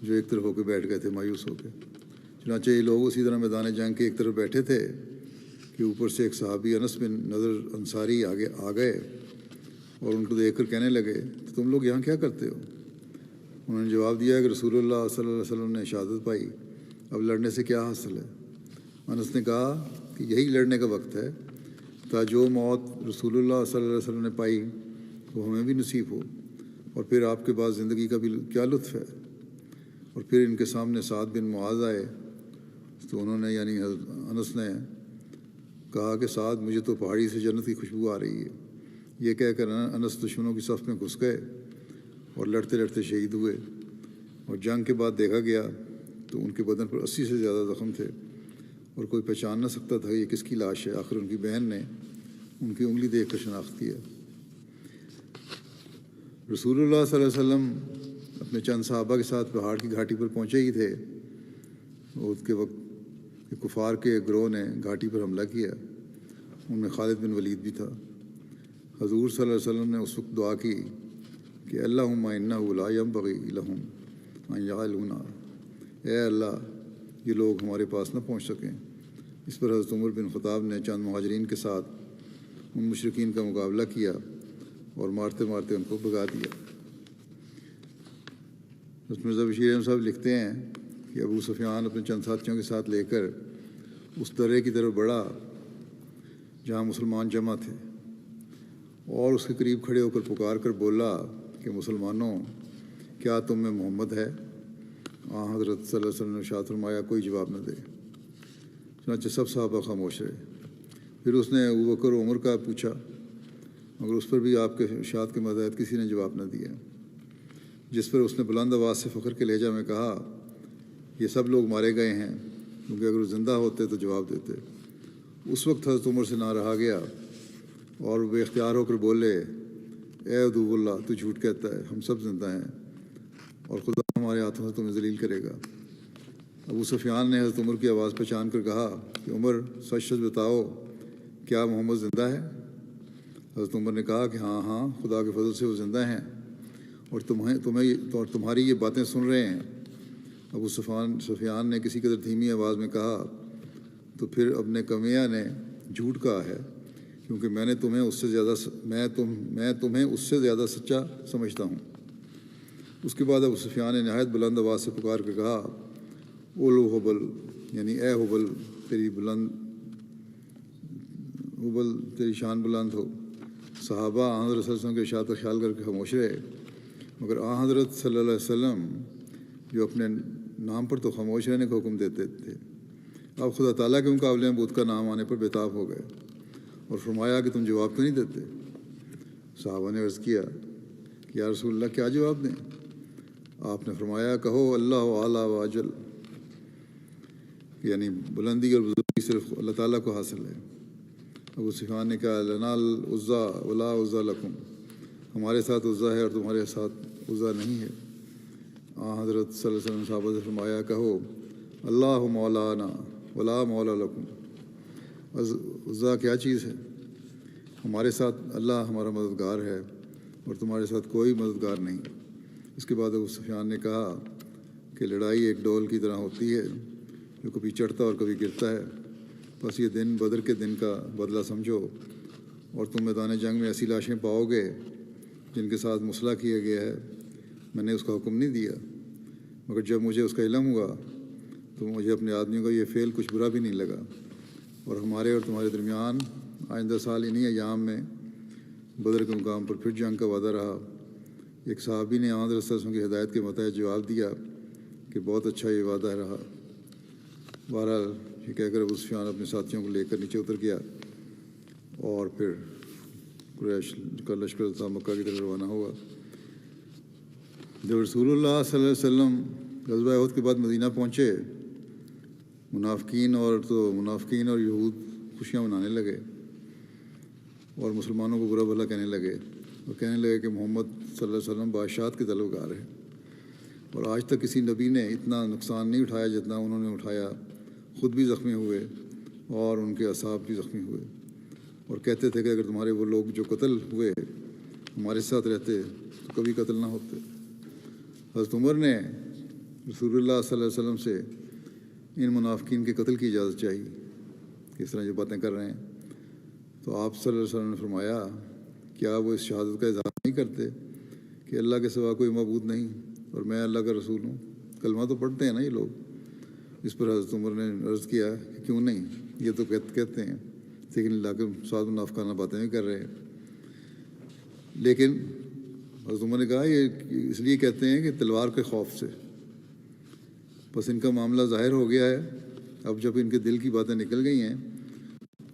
Speaker 1: جو ایک طرف ہو کے بیٹھ گئے تھے مایوس ہو کے۔ چنانچہ یہ لوگ اسی طرح میدان جنگ کے ایک طرف بیٹھے تھے کہ اوپر سے ایک صحابی انس بن نضر انصاری آگے آ گئے اور ان کو دیکھ کر کہنے لگے کہ تم لوگ یہاں کیا کرتے ہو؟ انہوں نے جواب دیا کہ رسول اللہ صلی اللہ علیہ وسلم نے شہادت پائی، اب لڑنے سے کیا حاصل ہے؟ انس نے کہا کہ یہی لڑنے کا وقت ہے تا جو موت رسول اللہ صلی اللہ علیہ وسلم نے پائی وہ ہمیں بھی نصیب ہو، اور پھر آپ کے بعد زندگی کا بھی کیا لطف ہے۔ اور پھر ان کے سامنے سعد بن معاذ آئے تو انہوں نے یعنی انس نے کہا کہ سعد مجھے تو پہاڑی سے جنت کی خوشبو آ رہی ہے۔ یہ کہہ کر انس دشمنوں کی صف میں گھس گئے اور لڑتے لڑتے شہید ہوئے، اور جنگ کے بعد دیکھا گیا تو ان کے بدن پر 80 سے زیادہ زخم تھے اور کوئی پہچان نہ سکتا تھا یہ کس کی لاش ہے۔ آخر ان کی بہن نے ان کی انگلی دیکھ کر شناخت کیا۔ رسول اللہ صلی اللہ علیہ وسلم اپنے چند صحابہ کے ساتھ پہاڑ کی گھاٹی پر پہنچے ہی تھے، اس کے وقت کفار کے گروہ نے گھاٹی پر حملہ کیا۔ ان میں خالد بن ولید بھی تھا۔ حضور صلی اللہ علیہ وسلم نے اس وقت دعا کی کہ اللہم انہ لا ینبغی لہم ان یغلونا، اے اللہ یہ لوگ ہمارے پاس نہ پہنچ سکیں۔ اس پر حضرت عمر بن خطاب نے چند مہاجرین کے ساتھ ان مشرکین کا مقابلہ کیا اور مارتے مارتے ان کو بھگا دیا۔ حضرت مرزا بشیر احمد صاحب لکھتے ہیں کہ ابو سفیان اپنے چند ساتھیوں کے ساتھ لے کر اس درے کی طرف بڑھا جہاں مسلمان جمع تھے، اور اس کے قریب کھڑے ہو کر پکار کر بولا کہ مسلمانوں، کیا تم میں محمد ہے؟ حضرت صلی اللہ علیہ وسلم نے ارشاد فرمایا کوئی جواب نہ دے۔ چنانچہ سب صحابہ خاموش رہے۔ پھر اس نے ابو بکر و عمر کا پوچھا، مگر اس پر بھی آپ کے ارشاد کے ماتحت کسی نے جواب نہ دیا، جس پر اس نے بلند آواز سے فخر کے لہجہ میں کہا یہ سب لوگ مارے گئے ہیں، کیونکہ اگر وہ زندہ ہوتے تو جواب دیتے۔ اس وقت حضرت عمر سے نہ رہا گیا اور بے اختیار ہو کر بولے اے عدو اللہ، تو جھوٹ کہتا ہے، ہم سب زندہ ہیں اور خدا ہمارے ہاتھوں سے تمہیں ذلیل کرے گا۔ ابو سفیان نے حضرت عمر کی آواز پہچان کر کہا کہ عمر سچ سچ بتاؤ، کیا محمد زندہ ہے؟ حضرت عمر نے کہا کہ ہاں خدا کے فضل سے وہ زندہ ہیں اور تمہاری یہ باتیں سن رہے ہیں۔ ابو سفیان نے کسی قدر دھیمی آواز میں کہا تو پھر ابن کمیہ نے جھوٹ کہا ہے، کیونکہ میں تمہیں اس سے زیادہ سچا سمجھتا ہوں۔ اس کے بعد ابو سفیان نے نہایت بلند آواز سے پکار کے کہا، اولو حبل، یعنی اے حبل، تیری شان بلند ہو۔ صحابہ حضرت صلی اللہ علیہ وسلم کے ارشاد کا خیال کر کے خاموش رہے، مگر حضرت صلی اللہ علیہ وسلم جو اپنے نام پر تو خاموش رہنے کا حکم دیتے تھے، اب خدا تعالیٰ کے مقابلے میں بت کا نام آنے پر بےتاب ہو گئے اور فرمایا کہ تم جواب کیوں نہیں دیتے؟ صحابہ نے عرض کیا کہ یا رسول اللہ کیا جواب دیں؟ آپ نے فرمایا، کہو اللہ اعلیٰ و اجل، یعنی بلندی اور بزرگی صرف اللہ تعالیٰ کو حاصل ہے۔ ابو سفیان نے کہا، لنا العزیٰ ولا عزیٰ لکم، ہمارے ساتھ عزیٰ ہے اور تمہارے ساتھ عزیٰ نہیں ہے۔ حضرت صلی اللہ علیہ وسلم صحابہ سے فرمایا، کہو اللہ مولانا ولا مولا لکم، عزیٰ کیا چیز ہے؟ ہمارے ساتھ اللہ ہمارا مددگار ہے اور تمہارے ساتھ کوئی مددگار نہیں۔ اس کے بعد ابو سفیان نے کہا کہ لڑائی ایک ڈول کی طرح ہوتی ہے جو کبھی چڑھتا اور کبھی گرتا ہے، بس یہ دن بدر کے دن کا بدلہ سمجھو، اور تم میدان جنگ میں ایسی لاشیں پاؤ گے جن کے ساتھ مسلح کیا گیا ہے۔ میں نے اس کا حکم نہیں دیا، مگر جب مجھے اس کا علم ہوا تو مجھے اپنے آدمیوں کا یہ فعل کچھ برا بھی نہیں لگا، اور ہمارے اور تمہارے درمیان آئندہ سال انہی ایام میں بدر کے مقام پر پھر جنگ کا وعدہ رہا۔ ایک صحابی نے حضرت صلی اللہ علیہ وسلم کی ہدایت کے متحد جواب دیا کہ بہت اچھا یہ وعدہ رہا۔ بہرحال یہ کہہ کر ابو سفیان اپنے ساتھیوں کو لے کر نیچے اتر گیا اور پھر قریش کا لشکر تھا مکہ کی طرف روانہ ہوا۔ جب رسول اللہ صلی اللہ علیہ وسلم غزوہ احد کے بعد مدینہ پہنچے، منافقین اور یہود خوشیاں منانے لگے اور مسلمانوں کو برا بھلا کہنے لگے، اور کہنے لگے کہ محمد صلی اللہ علیہ وسلم بادشاہت کے طلبگار ہے، اور آج تک کسی نبی نے اتنا نقصان نہیں اٹھایا جتنا انہوں نے اٹھایا۔ خود بھی زخمی ہوئے اور ان کے اصحاب بھی زخمی ہوئے، اور کہتے تھے کہ اگر تمہارے وہ لوگ جو قتل ہوئے ہمارے ساتھ رہتے تو کبھی قتل نہ ہوتے۔ حضرت عمر نے رسول اللہ صلی اللہ علیہ وسلم سے ان منافقین کے قتل کی اجازت چاہی کہ اس طرح جو باتیں کر رہے ہیں، تو آپ صلی اللہ علیہ وسلم نے فرمایا، کیا وہ اس شہادت کا اظہار نہیں کرتے کہ اللہ کے سوا کوئی معبود نہیں اور میں اللہ کا رسول ہوں؟ کلمہ تو پڑھتے ہیں نا یہ لوگ۔ اس پر حضرت عمر نے عرض کیا کہ کیوں نہیں، یہ تو کہتے ہیں، لیکن اللہ کے ساتھ منافقانہ باتیں بھی کر رہے ہیں۔ لیکن حضرت عمر نے کہا یہ اس لیے کہتے ہیں کہ تلوار کے خوف سے، بس ان کا معاملہ ظاہر ہو گیا ہے۔ اب جب ان کے دل کی باتیں نکل گئی ہیں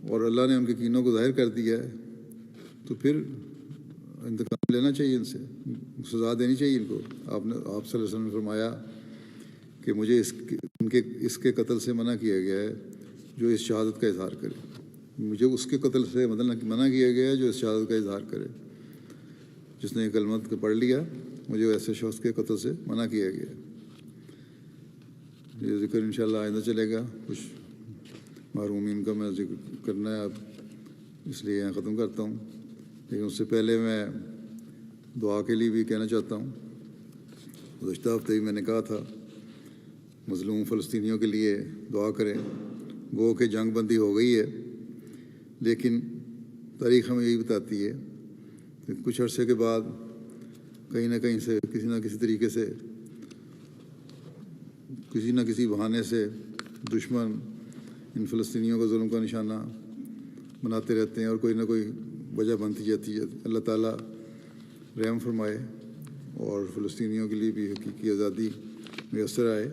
Speaker 1: اور اللہ نے ان کے کینوں کو ظاہر کر دیا ہے، تو پھر انتقام لینا چاہیے، ان سے سزا دینی چاہیے ان کو۔ آپ صلی اللہ علیہ وسلم نے فرمایا کہ مجھے اس کے قتل سے منع کیا گیا ہے جو اس شہادت کا اظہار کرے، مجھے اس کے قتل سے منع کیا گیا ہے جو اس شہادت کا اظہار کرے۔ جس نے یہ کلمہ پڑھ لیا، مجھے ایسے شخص کے قتل سے منع کیا گیا ہے۔ یہ ذکر انشاءاللہ آئندہ چلے گا، کچھ محرومین کا میں ذکر کرنا ہے اب، اس لیے یہاں ختم کرتا ہوں۔ لیکن اس سے پہلے میں دعا کے لیے بھی کہنا چاہتا ہوں۔ گزشتہ ہفتے ہی میں نے کہا تھا مظلوم فلسطینیوں کے لیے دعا کریں۔ گو کہ جنگ بندی ہو گئی ہے، لیکن تاریخ ہمیں یہی بتاتی ہے کہ کچھ عرصے کے بعد کہیں نہ کہیں سے کسی نہ کسی طریقے سے کسی نہ کسی بہانے سے دشمن ان فلسطینیوں کو ظلم کا نشانہ بناتے رہتے ہیں اور کوئی نہ کوئی وجہ بنتی جاتی ہے۔ اللہ تعالیٰ رحم فرمائے اور فلسطینیوں کے لیے بھی حقیقی آزادی میسر آئے۔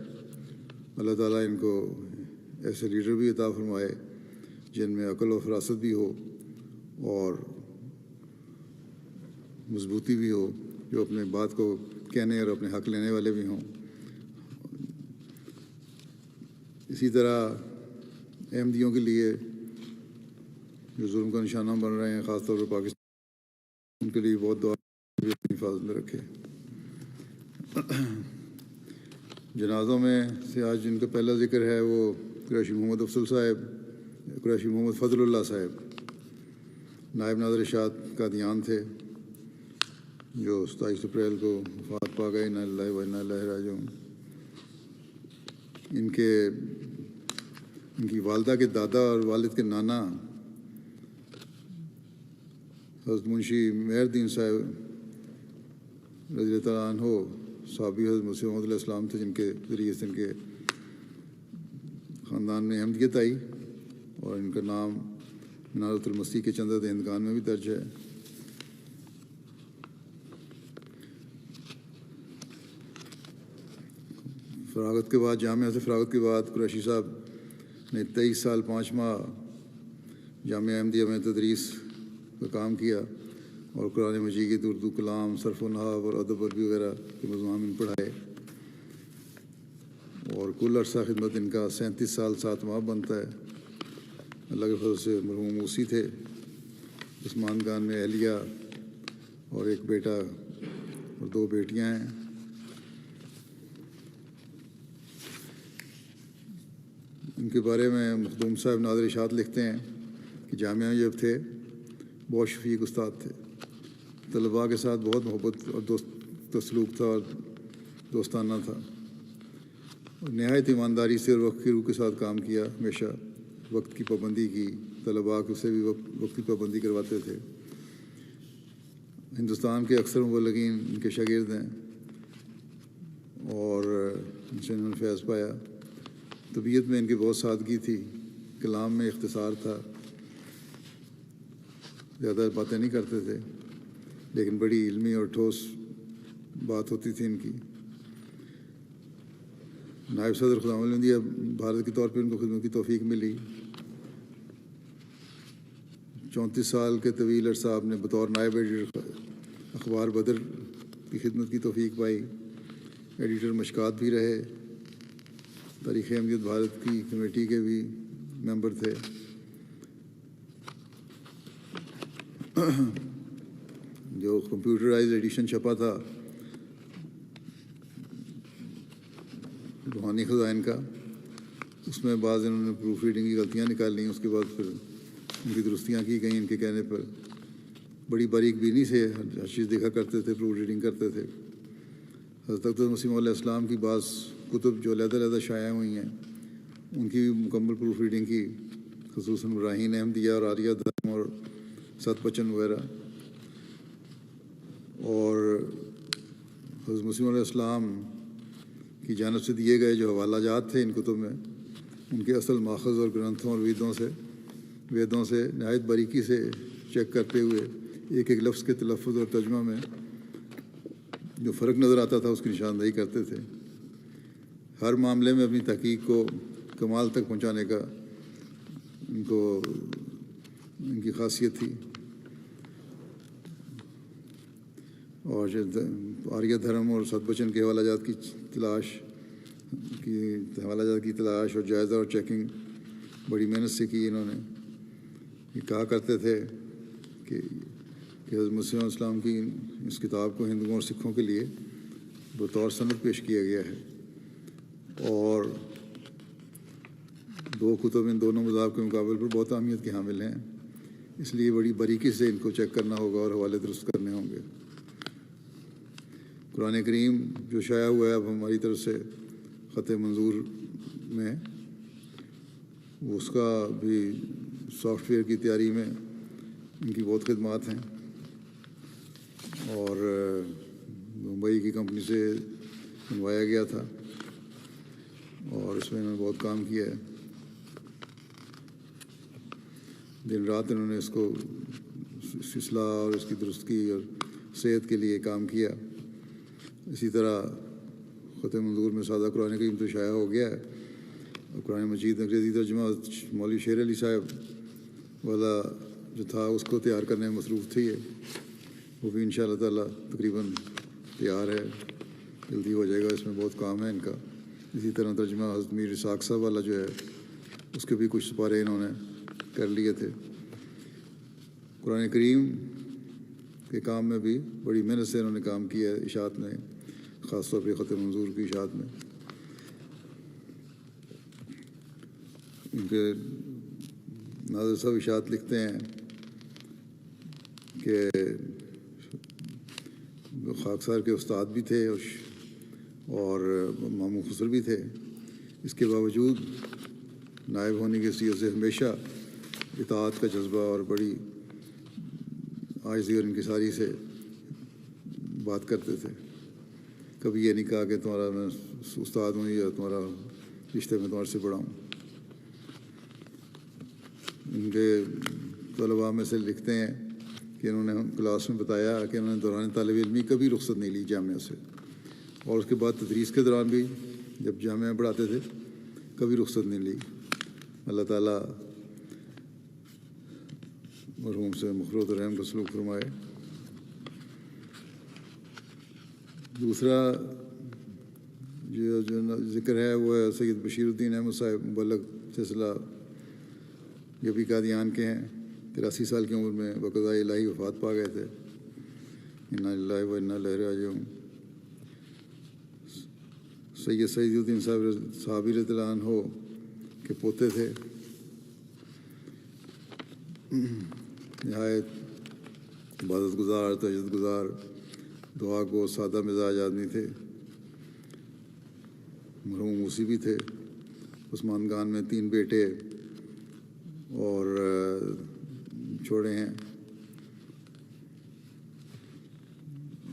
Speaker 1: اللہ تعالیٰ ان کو ایسے لیڈر بھی عطا فرمائے جن میں عقل و فراست بھی ہو اور مضبوطی بھی ہو، جو اپنے بات کو کہنے اور اپنے حق لینے والے بھی ہوں۔ اسی طرح احمدیوں کے لیے جو ظلم کا نشانہ بن رہے ہیں، خاص طور پر پاکستان، ان کے لیے بہت دعا بھی اپنی حفاظت میں رکھے۔ جنازوں میں سے آج جن کا پہلا ذکر ہے وہ قریشی محمد افضل صاحب، قریشی محمد فضل اللہ صاحب، نائب نادر ارشاد قادیان تھے، جو 27 اپریل کو وفات پا گئے۔ انا للہ و انا الیہ راجعون۔ ان کے ان کی والدہ کے دادا اور والد کے نانا حضرت منشی مہر الدین صاحب رضی اللہ تعالیٰ عنہ صحابی حضرت مسیح موعود علیہ السلام تھے، جن کے ذریعے سے ان کے خاندان میں احمدیت آئی، اور ان کا نام منارۃ المسیح کے چندہ دہندگان میں بھی درج ہے۔ فراغت کے بعد، جامعہ سے فراغت کے بعد قریشی صاحب نے 23 سال 5 ماہ جامعہ احمدیہ میں تدریس کا کام کیا، اور قرآن مجید، اردو کلام، صرف و نحو اور ادب عربی وغیرہ کے مضامین پڑھائے، اور کل عرصہ خدمت ان کا 37 سال 7 ماہ بنتا ہے۔ اللہ کے فضل سے مرحوم موسی تھے۔ عثمان خان میں اہلیہ اور ایک بیٹا اور 2 بیٹیاں ہیں۔ ان کے بارے میں مخدوم صاحب نادر اشاعت لکھتے ہیں کہ جامعہ میں جب تھے بہت شفیق استاد تھے، طلباء کے ساتھ بہت محبت اور تسلوق تھا اور دوستانہ تھا، اور نہایت ایمانداری سے اور وقت کی روح کے ساتھ کام کیا، ہمیشہ وقت کی پابندی کی، طلباء کو سے بھی وقت کی پابندی کرواتے تھے۔ ہندوستان کے اکثر مبلغین ان کے شاگرد ہیں اور ان سے انہوں نے فیض پایا۔ طبیعت میں ان کی بہت سادگی تھی، کلام میں اختصار تھا، زیادہ باتیں نہیں کرتے تھے، لیکن بڑی علمی اور ٹھوس بات ہوتی تھی ان کی۔ نائب صدر خدمت احمدیہ بھارت کے طور پہ ان کو خدمت کی توفیق ملی۔ 34 سال کے طویل عرصہ آپ نے بطور نائب ایڈیٹر اخبار بدر کی خدمت کی توفیق پائی، ایڈیٹر مشکات بھی رہے، تاریخ احمدیت بھارت کی کمیٹی کے بھی ممبر تھے۔ جو کمپیوٹرائز ایڈیشن چھپا تھا روحانی خزائن کا، اس میں بعض انہوں نے پروف ریڈنگ کی غلطیاں نکال لیں، اس کے بعد پھر ان کی درستیاں کی گئیں ان کے کہنے پر۔ بڑی باریک بینی سے ہر چیز دیکھا کرتے تھے، پروف ریڈنگ کرتے تھے۔ حضرت اقدس مسیح موعود علیہ السلام کی بعض کتب جو علیحدہ علیحدہ شائع ہوئی ہیں، ان کی مکمل پروف ریڈنگ کی، خصوصاً براہین احمدیہ اور آریہ دھرم اور ست بچن وغیرہ۔ اور حضرت مسیح علیہ السلام کی جانب سے دیے گئے جو حوالہ جات تھے ان کتب میں، ان کے اصل ماخذ اور گرنتھوں اور ویدوں سے نہایت باریکی سے چیک کرتے ہوئے ایک ایک لفظ کے تلفظ اور ترجمہ میں جو فرق نظر آتا تھا اس کی نشاندہی کرتے تھے۔ ہر معاملے میں اپنی تحقیق کو کمال تک پہنچانے کا ان کی خاصیت تھی۔ اور آریہ دھرم اور ست بچن کے حوالہ جات کی تلاش اور جائزہ اور چیکنگ بڑی محنت سے کی انہوں نے۔ یہ کہا کرتے تھے کہ حضرت مسیح علیہ السلام کی اس کتاب کو ہندوؤں اور سکھوں کے لیے بطور سند پیش کیا گیا ہے، اور 2 کتب ان دونوں مذاہب کے مقابل پر بہت اہمیت کے حامل ہیں، اس لیے بڑی باریکی سے ان کو چیک کرنا ہوگا اور حوالے درست کرنے ہوں گے۔ قرآن کریم جو شائع ہوا ہے اب ہماری طرف سے خط منظور میں، اس کا بھی سافٹ ویئر کی تیاری میں ان کی بہت خدمات ہیں، اور ممبئی کی کمپنی سے بنوایا گیا تھا، اور اس میں انہوں نے بہت کام کیا ہے۔ دن رات انہوں نے اس کو اصلاح اور اس کی درستگی اور صحت کے لیے کام کیا۔ اسی طرح خط منظور میں سادہ قرآن کریم تو شائع ہو گیا ہے، اور قرآن مجید انگریزی ترجمہ مولوی شیر علی صاحب والا جو تھا اس کو تیار کرنے میں مصروف تھی، وہ بھی انشاءاللہ تعالیٰ تقریباً تیار ہے، جلدی ہو جائے گا، اس میں بہت کام ہے ان کا۔ اسی طرح ترجمہ حضرت میر اسحاق صاحب والا جو ہے اس کے بھی کچھ سپارے انہوں نے کر لیے تھے۔ قرآن کریم کے کام میں بھی بڑی محنت سے انہوں نے کام کیا ہے اشاعت میں، خاص طور پہ خط منظور کی اشاعت میں۔ ان کے ناظر صاحب اشاعت لکھتے ہیں کہ خاکسار کے استاد بھی تھے اور ماموں خسر بھی تھے، اس کے باوجود نائب ہونے کی حیثیت سے ہمیشہ اطاعت کا جذبہ اور بڑی عاجزی اور انکساری سے بات کرتے تھے. کبھی یہ نہیں کہا کہ تمہارا میں استاد ہوں یا تمہارا رشتے میں تمہارے سے بڑا ہوں. ان کے طلباء میں سے لکھتے ہیں کہ انہوں نے کلاس میں بتایا کہ انہوں نے دوران طالب علمی کبھی رخصت نہیں لی جامعہ سے، اور اس کے بعد تدریس کے دوران بھی جب جامعہ میں پڑھاتے تھے کبھی رخصت نہیں لی. اللہ تعالیٰ مرحوم سے مغفرت و رحم کا سلوک فرمائے. دوسرا جو ذکر ہے وہ ہے سید بشیر الدین احمد صاحب مبلغ سلسلہ، یہ بھی قادیان کے ہیں. 83 سال کی عمر میں بقضاء الہی وفات پا گئے تھے. انا للہ و انا الیہ راجعون. سید سعید الدین صحابی رضی اللہ عنہ کے پوتے تھے. نہایت عبادت گزار، تہجد گزار، دعا کو سادہ مزاج آدمی تھے. مرحوم موسی بھی تھے. عثمان خان میں 3 بیٹے اور چھوڑے ہیں،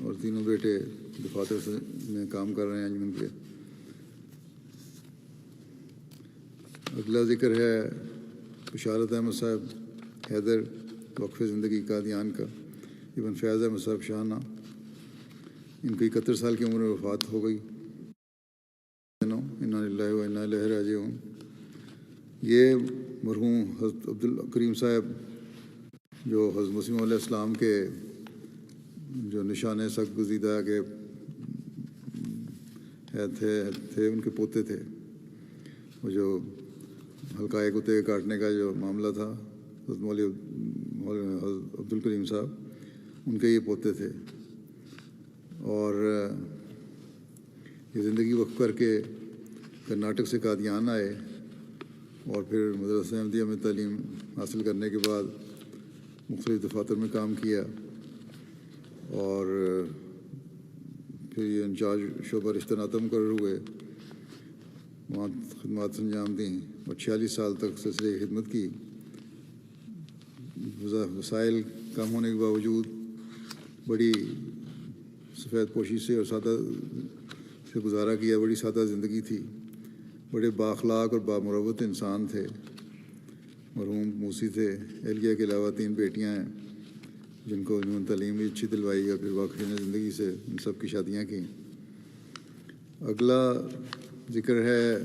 Speaker 1: اور تینوں بیٹے دفاتر میں کام کر رہے ہیں انجمن کے. اگلا ذکر ہے بشارت احمد صاحب حیدر، وقف زندگی قادیان کا. ابن فیاض احمد صاحب شاہانہ، ان کی 71 سال کی عمر میں وفات ہو گئی. انا للہ و انا الیہ راجعون. یہ مرحوم حضرت عبد الکریم صاحب جو حضرت مسیح علیہ السلام کے جو نشان سخت گزیدہ کے تھے ان کے پوتے تھے. وہ جو حلقۂ کتے کاٹنے کا جو معاملہ تھا، حضرت حضرت عبد الکریم صاحب ان کے یہ پوتے تھے. اور یہ زندگی وقف کر کے کرناٹک سے قادیان آئے، اور پھر مدرسہ احمدیہ میں تعلیم حاصل کرنے کے بعد مختلف دفاتر میں کام کیا، اور پھر یہ انچارج شعبہ رشتہ ناطہ مقرر ہوئے، وہاں خدمات انجام دیں، اور 46 سال تک سلسلے خدمت کی. وسائل کم ہونے کے باوجود بڑی سفید پوشی سے اور سادہ سے گزارا کیا. بڑی سادہ زندگی تھی. بڑے بااخلاق اور بامروت انسان تھے. مرحوم موسی تھے. اہلیہ کے علاوہ 3 بیٹیاں ہیں جن کو انہوں نے تعلیم بھی اچھی دلوائی، اور پھر واقعی نے زندگی سے ان سب کی شادیاں کیں. اگلا ذکر ہے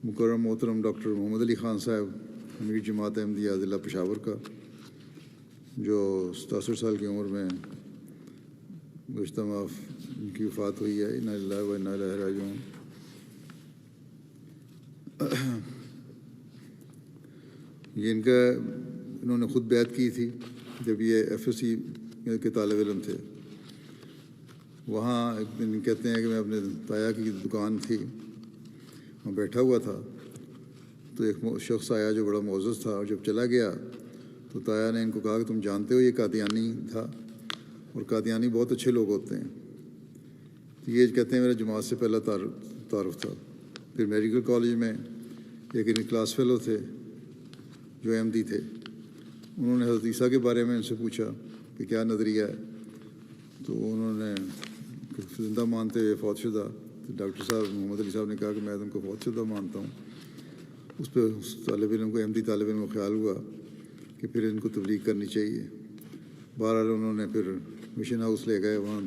Speaker 1: مکرم محترم ڈاکٹر محمد علی خان صاحب، امیر جماعت احمدیہ ضلع پشاور کا، جو 67 سال کی عمر میں گزشتہ ماہ ان کی وفات ہوئی ہے. انا للہ و انا الیہ راجعون. یہ انہوں نے خود بیعت کی تھی جب یہ FSC کے طالب علم تھے. وہاں ایک دن کہتے ہیں کہ میں اپنے تایا کی دکان تھی، وہاں بیٹھا ہوا تھا، تو ایک شخص آیا جو بڑا معزز تھا، اور جب چلا گیا تو تایا نے ان کو کہا کہ تم جانتے ہو یہ قادیانی تھا، اور قادیانی بہت اچھے لوگ ہوتے ہیں. تو یہ کہتے ہیں میرا جماعت سے پہلا تعارف تھا. پھر میڈیکل کالج میں ایک ان کلاس فیلو تھے جو احمدی تھے. انہوں نے حضرت عیسیٰ کے بارے میں ان سے پوچھا کہ کیا نظریہ ہے، تو انہوں نے زندہ مانتے ہوئے فوت شدہ. تو ڈاکٹر صاحب محمد علی صاحب نے کہا کہ میں تم کو فوت شدہ مانتا ہوں. اس پہ اس طالب علم کو، احمدی طالب علم کو خیال ہوا کہ پھر ان کو تبلیغ کرنی چاہیے. بہرحال انہوں نے پھر مشن ہاؤس لے گئے، وہاں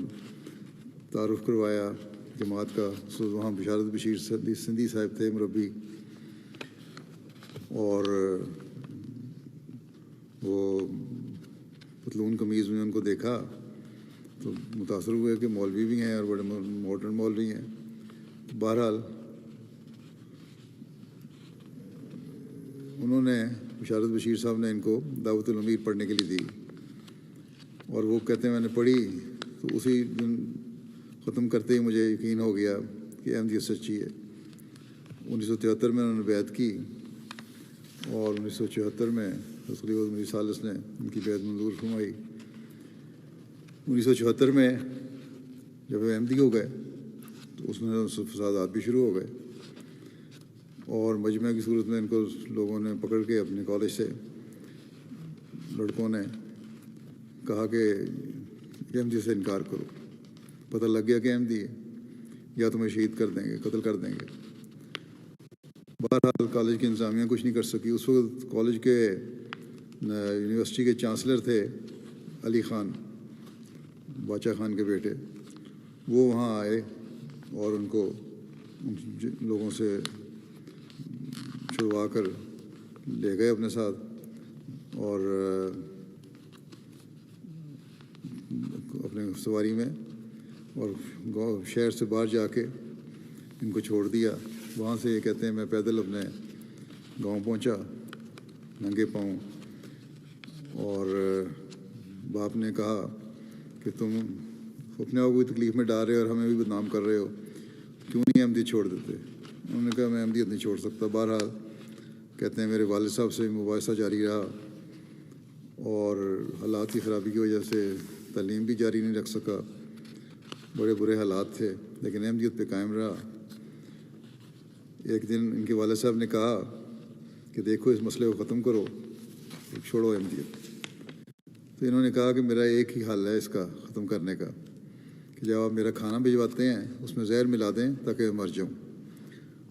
Speaker 1: تعارف کروایا جماعت کا. وہاں بشارت بشیر سندھی صاحب تھے مربی، اور وہ پتلون قمیض میں ان کو دیکھا تو متاثر ہوئے کہ مولوی بھی ہیں اور بڑے ماڈرن مولوی ہیں. بہرحال انہوں نے بشارت بشیر صاحب نے ان کو دعوت الامیر پڑھنے کے لیے دی، اور وہ کہتے ہیں میں نے پڑھی تو اسی دن ختم کرتے ہی مجھے یقین ہو گیا کہ احمدیت سچی ہے. 1973 میں انہوں نے بیعت کی، اور 1974 میں خلیفۃ المسیح ثالث نے ان کی بیعت منظور فرمائی. 1974 میں جب احمدی ہو گئے تو اس میں فسادات بھی شروع ہو گئے. اور مجمع کی صورت میں ان کو لوگوں نے پکڑ کے اپنے کالج سے لڑکوں نے کہا کہ احمدی سے انکار کرو. پتہ لگ گیا کہ احمدی ہے یا تمہیں شہید کر دیں گے، قتل کر دیں گے. بہرحال کالج کی انتظامیہ کچھ نہیں کر سکی. اس وقت کالج کے یونیورسٹی کے چانسلر تھے علی خان، باچا خان کے بیٹے. وہ وہاں آئے اور ان کو لوگوں سے چھڑوا کر لے گئے اپنے ساتھ، اور اپنے سواری میں، اور شہر سے باہر جا کے ان کو چھوڑ دیا. وہاں سے یہ کہتے ہیں میں پیدل اپنے گاؤں پہنچا ننگے پاؤں، اور باپ نے کہا کہ تم اپنے آپ کو بھی تکلیف میں ڈال رہے ہو اور ہمیں بھی بدنام کر رہے ہو، کیوں نہیں احمدیت چھوڑ دیتے؟ انہوں نے کہا میں احمدیت نہیں چھوڑ سکتا. بہرحال کہتے ہیں میرے والد صاحب سے مباحثہ جاری رہا، اور حالات کی خرابی کی وجہ سے تعلیم بھی جاری نہیں رکھ سکا. بڑے برے حالات تھے لیکن احمدیت پہ قائم رہا. ایک دن ان کے والد صاحب نے کہا کہ دیکھو اس مسئلے کو ختم کرو، چھوڑو احمدیت. تو انہوں نے کہا کہ میرا ایک ہی حل ہے اس کا ختم کرنے کا، کہ جب آپ میرا کھانا بھجواتے ہیں اس میں زہر ملا دیں تاکہ میں مر جاؤں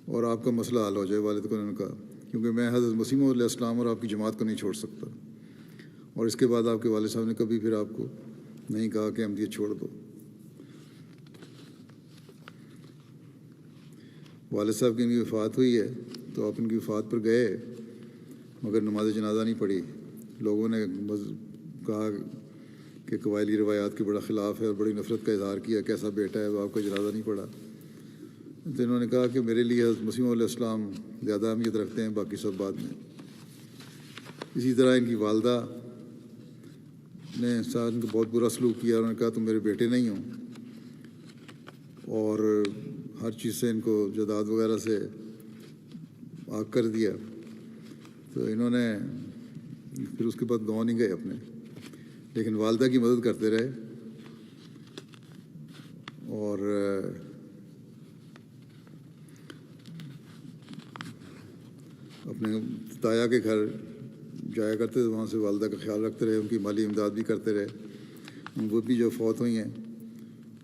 Speaker 1: اور آپ کا مسئلہ حل ہو جائے. والد کو انہوں نے کہا کیونکہ میں حضرت مسیح موعود علیہ السلام اور آپ کی جماعت کو نہیں چھوڑ سکتا. اور اس کے بعد آپ کے والد صاحب نے کبھی پھر آپ کو نہیں کہا کہ احمدیت چھوڑ دو. والد صاحب کی ان کی وفات ہوئی ہے تو آپ ان کی وفات پر گئے مگر نماز جنازہ نہیں پڑھی. لوگوں نے کہا کہ قبائلی روایات کے بڑا خلاف ہے اور بڑی نفرت کا اظہار کیا، کیسا بیٹا ہے وہ آپ کا جنازہ نہیں پڑھا. تو انہوں نے کہا کہ میرے لیے حضرت مسیح موعود علیہ السلام زیادہ اہمیت رکھتے ہیں، باقی سب بعد میں. اسی طرح ان کی والدہ نے ان کو بہت برا سلوک کیا. انہوں نے کہا تم میرے بیٹے نہیں ہو، اور ہر چیز سے ان کو جائیداد وغیرہ سے آگ کر دیا. تو انہوں نے پھر اس کے بعد گاؤں نہیں گئے اپنے، لیکن والدہ کی مدد کرتے رہے. اور اپنے تایا کے گھر جایا کرتے تھے، وہاں سے والدہ کا خیال رکھتے رہے، ان کی مالی امداد بھی کرتے رہے. وہ بھی جو فوت ہوئی ہیں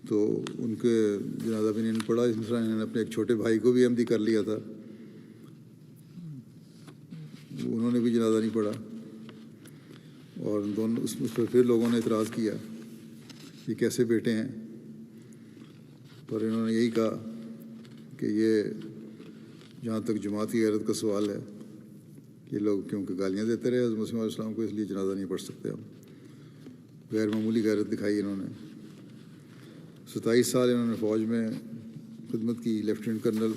Speaker 1: تو ان کے جنازہ بھی نہیں پڑھا. اس طرح انہوں نے اپنے ایک چھوٹے بھائی کو بھی احمدی کر لیا تھا، انہوں نے بھی جنازہ نہیں پڑھا. اور دونوں اس پر پھر لوگوں نے اعتراض کیا یہ کیسے بیٹے ہیں، پر انہوں نے یہی کہا کہ یہ جہاں تک جماعت کی غیرت کا سوال ہے، یہ لوگ کیونکہ گالیاں دیتے رہے حضرت مسیح علیہ السلام کو، اس لیے جنازہ نہیں پڑھ سکتے ہم. غیر معمولی غیرت دکھائی انہوں نے. 27 سال انہوں نے فوج میں خدمت کی، لیفٹیننٹ کرنل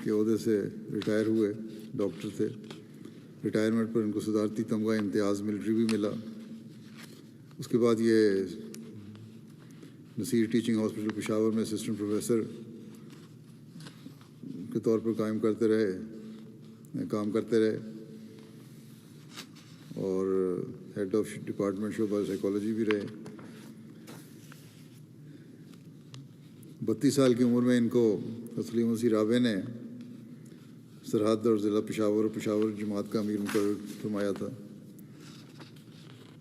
Speaker 1: کے عہدے سے ریٹائر ہوئے، ڈاکٹر تھے. ریٹائرمنٹ پر ان کو صدارتی تمغہ امتیاز ملٹری بھی ملا. اس کے بعد یہ نصیر ٹیچنگ ہاسپٹل پشاور میں اسسٹنٹ پروفیسر کے طور پر کام کرتے رہے، اور ہیڈ آف ڈپارٹمنٹ شعبہ سائیکالوجی بھی رہے. 32 سال کی عمر میں ان کو تسلیم مسیح رابع نے سرحد اور ضلع پشاور اور پشاور جماعت کا امیر مقرر فرمایا تھا.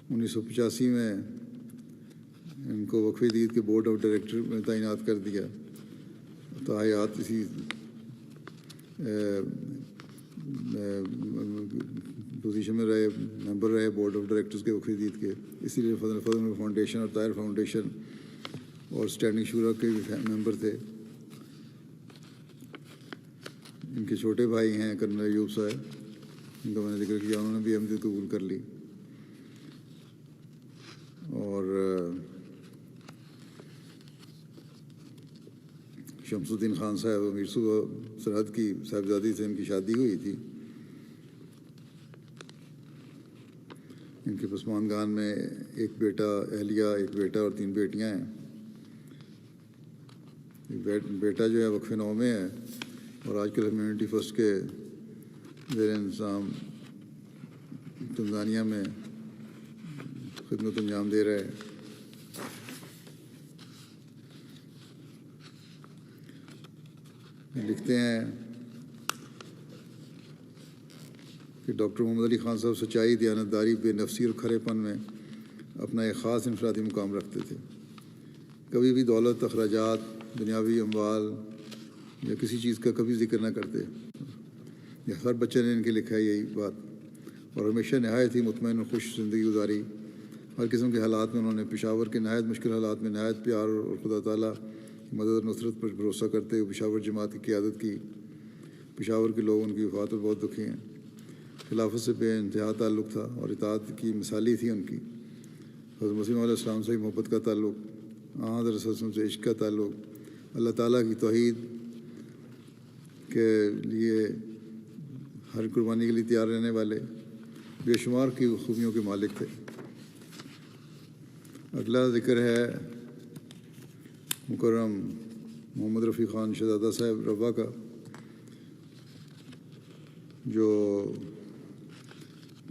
Speaker 1: 1985 میں ان کو وقف دید کے بورڈ آف ڈائریکٹر میں تعینات کر دیا. تاحیات اسی پوزیشن میں رہے، ممبر رہے بورڈ آف ڈائریکٹرز کے وقف دید کے. اسی لیے فضل فاؤنڈیشن اور طاہر فاؤنڈیشن اور اسٹینڈنگ شورا کے بھی ممبر تھے. ان کے چھوٹے بھائی ہیں کرنل ایوب صاحب، ان کا میں نے ذکر کیا، انہوں نے بھی احمدیت قبول کر لی. اور شمس الدین خان صاحب امیر صوبہ سرحد کی صاحبزادی سے ان کی شادی ہوئی تھی. ان کے پسماندگان میں ایک بیٹا اہلیہ، ایک بیٹا اور 3 بیٹیاں ہیں. بیٹا جو ہے وقف نو میں ہے اور آج کل ہیومینٹی فرسٹ کے زیر انتظام تنزانیہ میں خدمت انجام دے رہے ہیں. لکھتے ہیں کہ ڈاکٹر محمد علی خان صاحب سچائی، دیانتداری، بے نفسی اور کھرے پن میں اپنا ایک خاص انفرادی مقام رکھتے تھے۔ کبھی بھی دولت، اخراجات، دنیاوی اموال یا کسی چیز کا کبھی ذکر نہ کرتے۔ یہ ہر بچے نے ان کے لکھا ہے یہی بات، اور ہمیشہ نہایت ہی مطمئن اور خوش زندگی گزاری۔ ہر قسم کے حالات میں انہوں نے پشاور کے نہایت مشکل حالات میں نہایت پیار اور خدا تعالیٰ کی مدد اور نصرت پر بھروسہ کرتے ہوئے پشاور جماعت کی قیادت کی۔ پشاور کے لوگ ان کی وفات پر بہت دکھی ہیں۔ خلافت سے بے انتہا تعلق تھا اور اطاعت کی مثالی تھی ان کی۔ حضرت مسیح علیہ السلام سے محبت کا تعلق، حضرت صلی اللہ علیہ وسلم سے عشق کا تعلق، اللہ تعالیٰ کی توحید کے لیے ہر قربانی کے لیے تیار رہنے والے، بے شمار کی خوبیوں کے مالک تھے۔ اگلا ذکر ہے مکرم محمد رفیع خان شہزادہ صاحب ربا کا، جو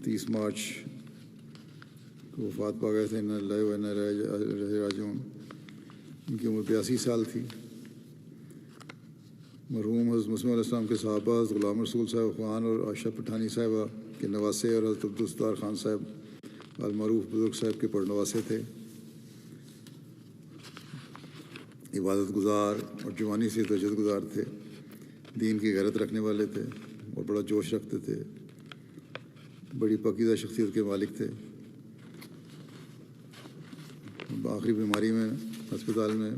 Speaker 1: 30 مارچ کو وفات پا گئے تھے۔ انا للہ و انا الیہ راجعون۔ ان کی عمر 82 سال تھی۔ مرحوم حضرت مسیح علیہ السلام کے صحابہ، حضرت غلام رسول صاحب خان اور عائشہ پٹھانی صاحبہ کے نواسے، اور حضرت عبدالستار خان صاحب المعروف بزرگ صاحب کے پڑنواسے تھے۔ عبادت گزار اور جوانی سے تہجد گزار تھے، دین کی غیرت رکھنے والے تھے اور بڑا جوش رکھتے تھے، بڑی پاکیزہ شخصیت کے مالک تھے۔ آخری بیماری میں ہسپتال میں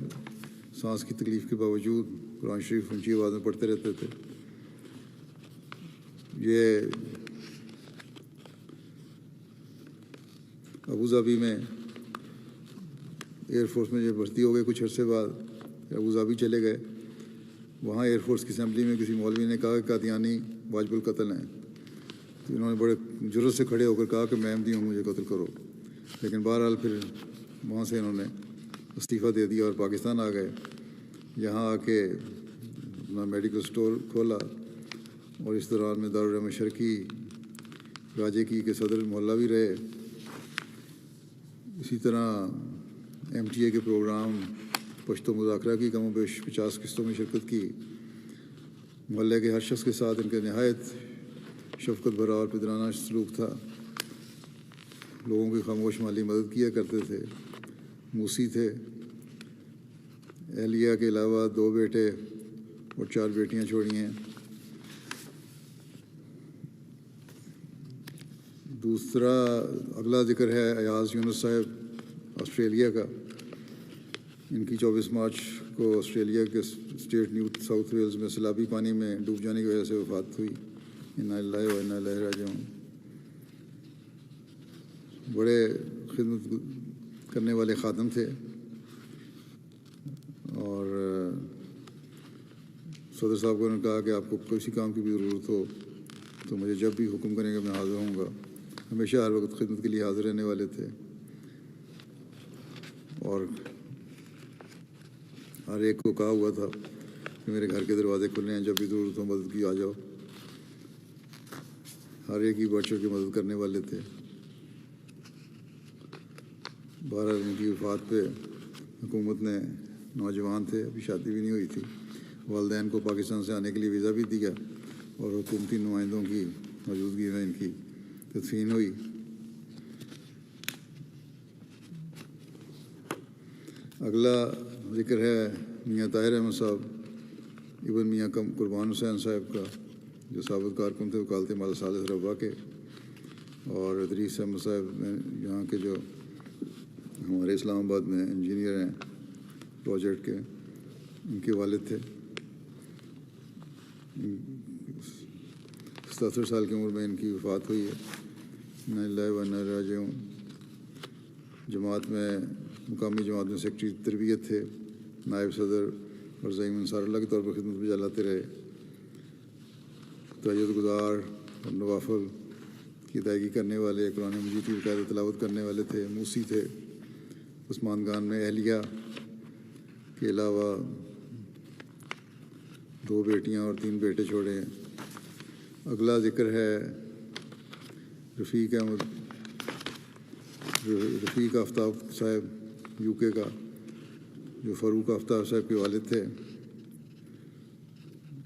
Speaker 1: سانس کی تکلیف کے باوجود قرآن شریف اونچی آواز میں پڑھتے رہتے تھے۔ یہ ابوظہبی میں ایئر فورس میں جو بھرتی ہو گئے، کچھ عرصے بعد ابوظہبی چلے گئے۔ وہاں ایئر فورس کی اسمبلی میں کسی مولوی نے کہا کہ قادیانی واجب القتل ہیں، تو انہوں نے بڑے جرأت سے کھڑے ہو کر کہا کہ میں احمدی ہوں، مجھے قتل کرو۔ لیکن بہرحال پھر وہاں سے انہوں نے استعفیٰ دے دیا اور پاکستان آ گئے۔ یہاں آ کے اپنا میڈیکل سٹور کھولا، اور اس دوران میں دارالعلوم شرقی راجے کی کے صدر محلہ بھی رہے۔ اسی طرح MTA کے پروگرام پشتو مذاکرہ کی کم و بیش 50 قسطوں میں شرکت کی۔ محلے کے ہر شخص کے ساتھ ان کے نہایت شفقت بھرا اور پدرانہ سلوک تھا۔ لوگوں کی خاموش مالی مدد کیا کرتے تھے۔ موسی تھے۔ اہلیہ کے علاوہ 2 بیٹے اور 4 بیٹیاں چھوڑی ہیں۔ دوسرا اگلا ذکر ہے ایاز یونس صاحب آسٹریلیا کا۔ ان کی 24 مارچ کو آسٹریلیا کے اسٹیٹ نیو ساؤتھ ویلز میں سیلابی پانی میں ڈوب جانے کی وجہ سے وفات ہوئی۔ انا للہ و انا الیہ راجعون۔ بڑے خدمت کرنے والے خادم تھے، اور صدر صاحب کو نے کہا کہ آپ کو کسی کام کی بھی ضرورت ہو تو مجھے جب بھی حکم کریں گے میں حاضر ہوں گا۔ ہمیشہ ہر وقت خدمت کے لیے حاضر رہنے والے تھے، اور ہر ایک کو کہا ہوا تھا کہ میرے گھر کے دروازے کھلے ہیں، جب بھی ضرورت ہو مدد کی آ جاؤ۔ ہر ایک کی بڑھ چڑھ کے مدد کرنے والے تھے۔ بہرحال ان کی وفات پہ حکومت نے، نوجوان تھے، ابھی شادی بھی نہیں ہوئی تھی، والدین کو پاکستان سے آنے کے لیے ویزا بھی دیا، اور حکومتی نمائندوں کی موجودگی میں ان کی تدفین ہوئی۔ اگلا ذکر ہے میاں طاہر احمد صاحب ابن میاں قربان حسین صاحب کا، جو سابق کارکن تھے وکالت مالا ثالث ربا کے، اور ادریس احمد صاحب یہاں کے جو ہمارے اسلام آباد میں انجینئر ہیں پروجیکٹ کے، ان کے والد تھے۔ 77 سال کی عمر میں ان کی وفات ہوئی ہے۔ انا للہ و انا الیہ راجعون۔ جماعت میں، مقامی جماعت میں سیکرٹری تربیت تھے، نائب صدر اور زعیم انصار اللہ کے طور پر خدمت بھی چلاتے رہے۔ تہجد گزار اور نوافل کی ادائیگی کرنے والے، قرآن مجید کی باقاعدہ تلاوت کرنے والے تھے۔ موسی تھے۔ عثمان گان میں اہلیہ کے علاوہ 2 بیٹیاں اور 3 بیٹے چھوڑے ہیں۔ اگلا ذکر ہے رفیق آفتاب صاحب UK کا، جو فاروق آفتاب صاحب کے والد تھے۔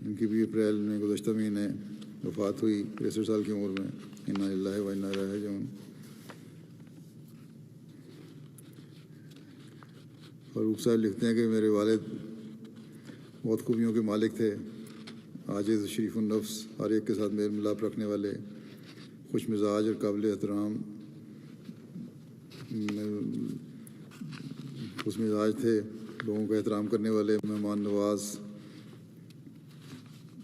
Speaker 1: ان کی بھی اپریل میں گزشتہ مہینے وفات ہوئی 63 سال کی عمر میں. انا للہ و انا الیہ راجعون. فاروق صاحب لکھتے ہیں کہ میرے والد بہت خوبیوں کے مالک تھے، عاجز، شریف النفس، ہر ایک کے ساتھ میل ملاپ رکھنے والے، خوش مزاج اور قابل احترام خوش مزاج تھے، لوگوں کا احترام کرنے والے، مہمان نواز.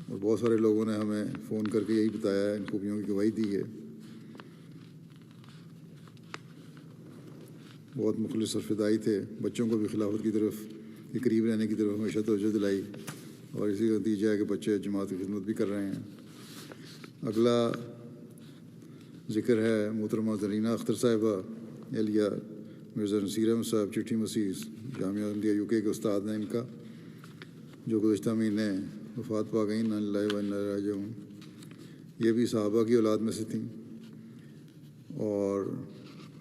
Speaker 1: اور بہت سارے لوگوں نے ہمیں فون کر کے یہی بتایا ہے، ان خوبیوں کی گواہی دی ہے. بہت مخلص اور فدائی تھے، بچوں کو بھی خلافت کی طرف کے قریب رہنے کی طرف ہمیشہ توجہ دلائی، اور اسی کا نتیجہ ہے کہ بچے جماعت کی خدمت بھی کر رہے ہیں. اگلا ذکر ہے محترمہ زرینہ اختر صاحبہ اہلیہ مرزا نصیر احمد صاحب، چٹھی مسیح جامعہ احمدیہ یو کے استاد ہیں ان کا، جو گزشتہ مہینے وفات پا گئیں. انا للہ و انا الیہ راجعون. یہ بھی صحابہ کی اولاد میں سے تھیں، اور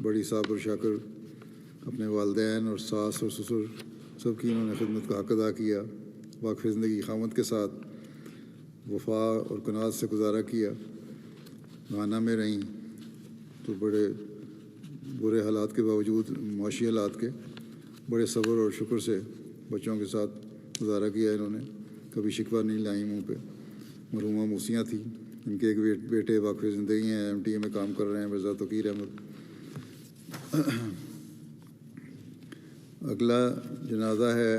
Speaker 1: بڑی صابر شاکر اپنے والدین اور ساس اور سسر سب کی انہوں نے خدمت کا حق ادا کیا. واقف زندگی خامد کے ساتھ وفا اور قناعت سے گزارا کیا. گھانا میں رہیں تو بڑے برے حالات کے باوجود، معاشی حالات کے، بڑے صبر اور شکر سے بچوں کے ساتھ گزارا کیا. انہوں نے کبھی شکوہ نہیں لائیں منہ پہ. مرحومہ موسیاں تھیں، ان کے ایک بیٹے واقف زندگی ہیں، MTA میں کام کر رہے ہیں، مرزا توقیر احمد. اگلا جنازہ ہے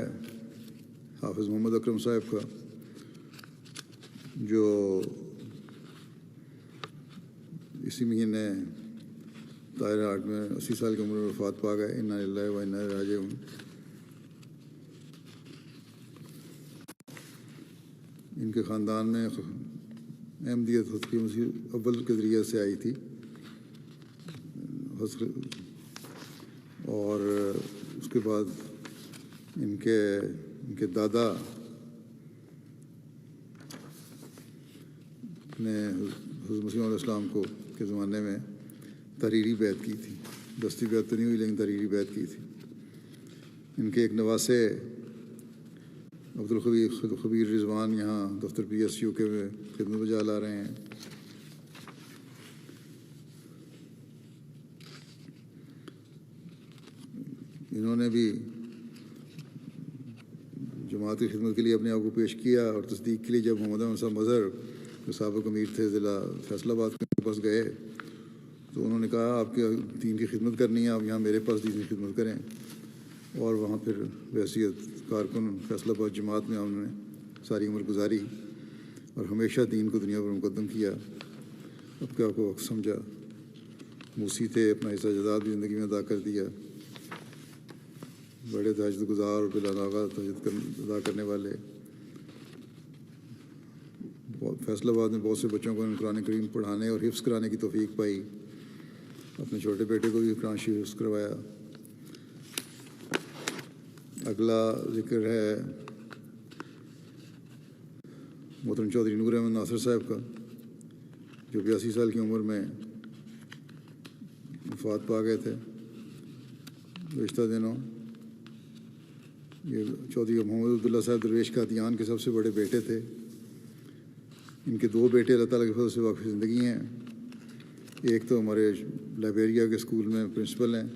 Speaker 1: حافظ محمد اکرم صاحب کا، جو اسی مہینے طاہر ہاٹ میں 80 سال کی عمر میں وفات پا گئے. انا للہ و انا الیہ راجعون. ان کے خاندان میں احمدیت حضرت مسیح اول کے ذریعے سے آئی تھی، اور اس کے بعد ان کے دادا نے حضرت مسیح علیہ السلام کے زمانے میں تحریری بیعت کی تھی. دستی بیعت تو نہیں ہوئی، لیکن تحریری بیعت کی تھی. ان کے ایک نواسے عبدالخبیر رضوان یہاں دفتر PSU کے میں خدمت بجا لا رہے ہیں. انہوں نے بھی جماعت کی خدمت کے لیے اپنے آپ کو پیش کیا، اور تصدیق کے لیے جب محمد احمد صاحب مظہر جو سابق امیر تھے ضلع فیصل آباد کے پاس گئے، تو انہوں نے کہا آپ کے دین کی خدمت کرنی ہے، آپ یہاں میرے پاس دین کی خدمت کریں. اور وہاں پھر بحیثیت کارکن فیصل آباد جماعت میں انہوں نے ساری عمر گزاری، اور ہمیشہ دین کو دنیا پر مقدم کیا. اب کیا کو وقت سمجھا. موسی تھے، اپنا حصہ جداد بھی زندگی میں ادا کر دیا. بڑے تہجد گزار اور بلا ناغہ تہجد ادا کرنے والے. فیصل آباد میں بہت سے بچوں کو قرآن کریم پڑھانے اور حفظ کرانے کی توفیق پائی. اپنے چھوٹے بیٹے کو بھی قرآن شریف حفظ کروایا. اگلا ذکر ہے محترم چودھری نور احمد ناصر صاحب کا، جو 82 سال کی عمر میں وفات پا گئے تھے گزشتہ دنوں. یہ چودھری محمد عبداللہ صاحب درویش قادیان کے سب سے بڑے بیٹے تھے. ان کے 2 بیٹے اللہ تعالیٰ کے فضل سے واقف زندگی ہیں. ایک تو ہمارے لائبیریا کے اسکول میں پرنسپل ہیں،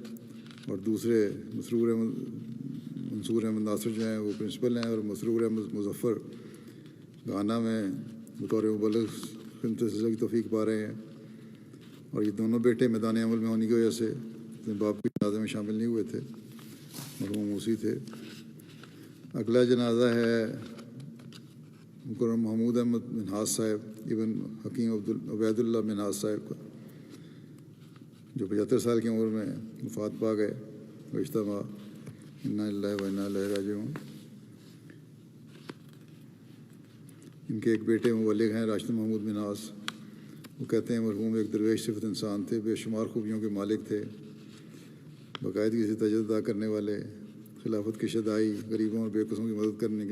Speaker 1: اور دوسرے منصور احمد ناصر جو ہیں وہ پرنسپل ہیں، اور مسرور احمد مظفر گھانا میں بطور مبلغ خدمت کی توفیق پا رہے ہیں. اور یہ دونوں بیٹے میدان عمل میں ہونے کی وجہ سے اپنے باپ کی جنازے میں شامل نہیں ہوئے تھے، مرحوم موسی تھے. اگلا جنازہ ہے مکرم محمود احمد منہاس صاحب ابن حکیم عبید اللہ منہاس صاحب کا، جو 75 سال کی عمر میں وفات پا گئے گزشتہ ماہ. انا للہ و انا الیہ راجعون. ان کے ایک بیٹے مبلغ ہیں راشد محمود منہاس. وہ کہتے ہیں مرحوم ایک درویش صفت انسان تھے، بے شمار خوبیوں کے مالک تھے، باقاعدگی سے تہجد ادا کرنے والے، خلافت کی شدائی، غریبوں اور بے قصوں کی مدد کرنے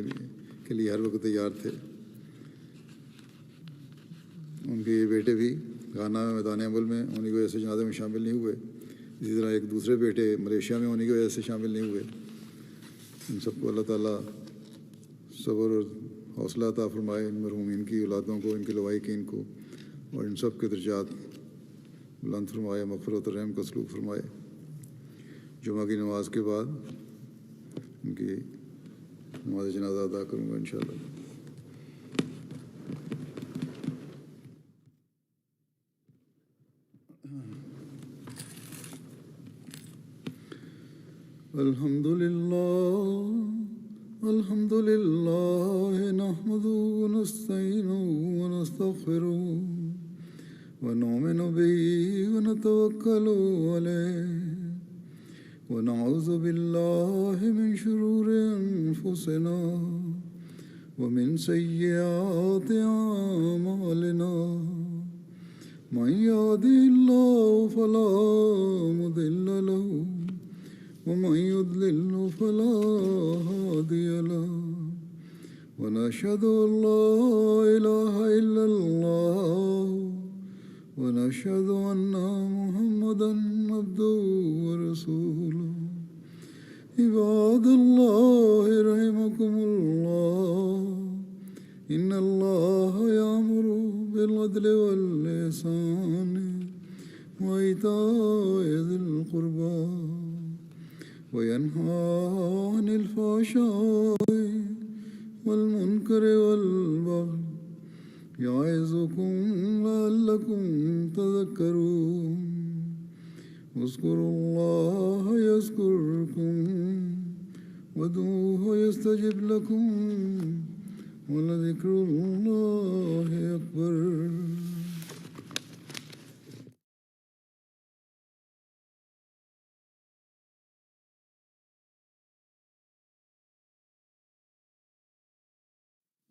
Speaker 1: کے لیے ہر وقت تیار تھے. ان کے یہ بیٹے بھی گھانا میں میدان عمل میں ہونے کی وجہ سے جنازے میں شامل نہیں ہوئے. اسی طرح ایک دوسرے بیٹے ملیشیا میں ہونے کی وجہ سے شامل نہیں ہوئے. ان سب کو اللہ تعالیٰ صبر اور حوصلہ عطا فرمائے. ان مرحومین کی اولادوں کو، ان کے لوائقین کو اور ان سب کے درجات بلند فرمائے، مغفرت و رحم کا سلوک فرمائے۔ جمعہ کی نماز کے بعد ان کی نماز جنازہ ادا کروں گا انشاءاللہ۔ الحمد لله نحمده ونستعينه ونستغفره ونؤمن به ونتوكل عليه ونعوذ بالله من شرور أنفسنا ومن سيئات أعمالنا من يهده الله فلا مضل له ومن يضلل فلا هادي له ونشهد أن لا إله إلا الله ونشهد أن محمدا عبده ورسوله عباد الله رحمكم الله إن الله يأمر بالعدل والإحسان وإيتاء ذي القربى وينهى عن الفحشاء والمنكر والبغي يعظكم لعلكم تذكرون اذكروا الله يذكركم وادعوه يستجب لكم ولذكر الله أكبر۔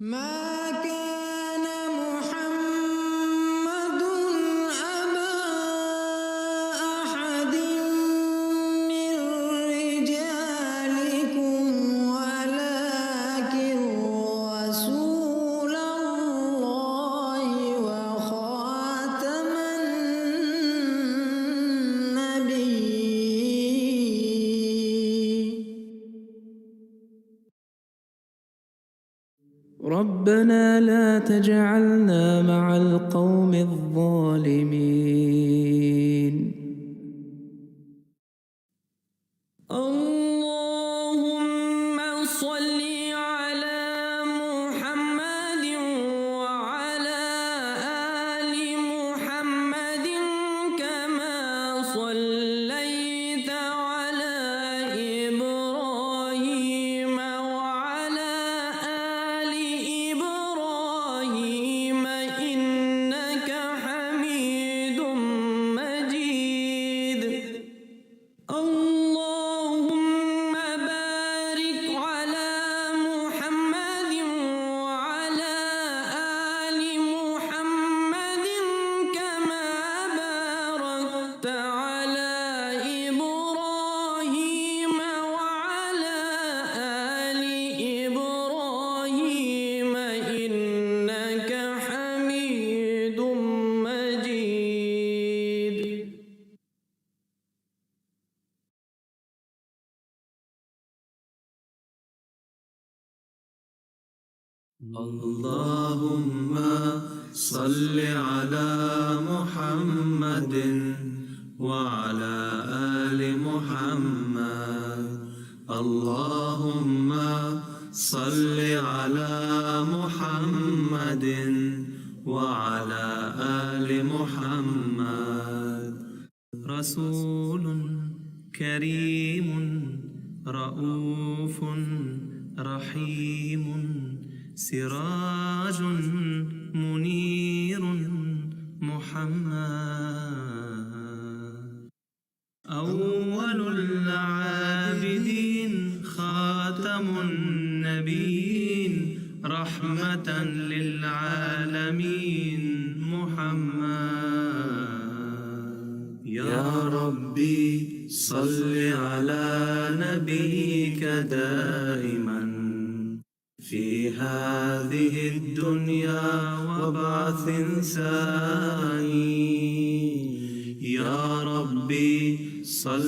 Speaker 3: ما كان محمد أبا أحد من رجالكم ولكن رسول الله وخاتم النبيين۔ ربنا لا تجعلنا مع القوم الظالمين۔ اللهم صل على محمد وعلى آل محمد كما صليت على إبراهيم وعلى آل إبراهيم إنك حميد مجيد۔ اللهم بارك على محمد وعلى آل محمد كما باركت على إبراهيم وعلى آل إبراهيم إنك حميد مجيد۔
Speaker 4: اللهم صل على محمد وعلى آل محمد۔ اللهم صل على محمد وعلى آل محمد۔ رسول كريم رؤوف رحيم سراج منير محمد، أول العابدين خاتم النبيين رحمة للعالمين محمد۔ يا ربي صل على نبيك دائما في هذه الدنيا وبعث ثاني۔ يا ربي صل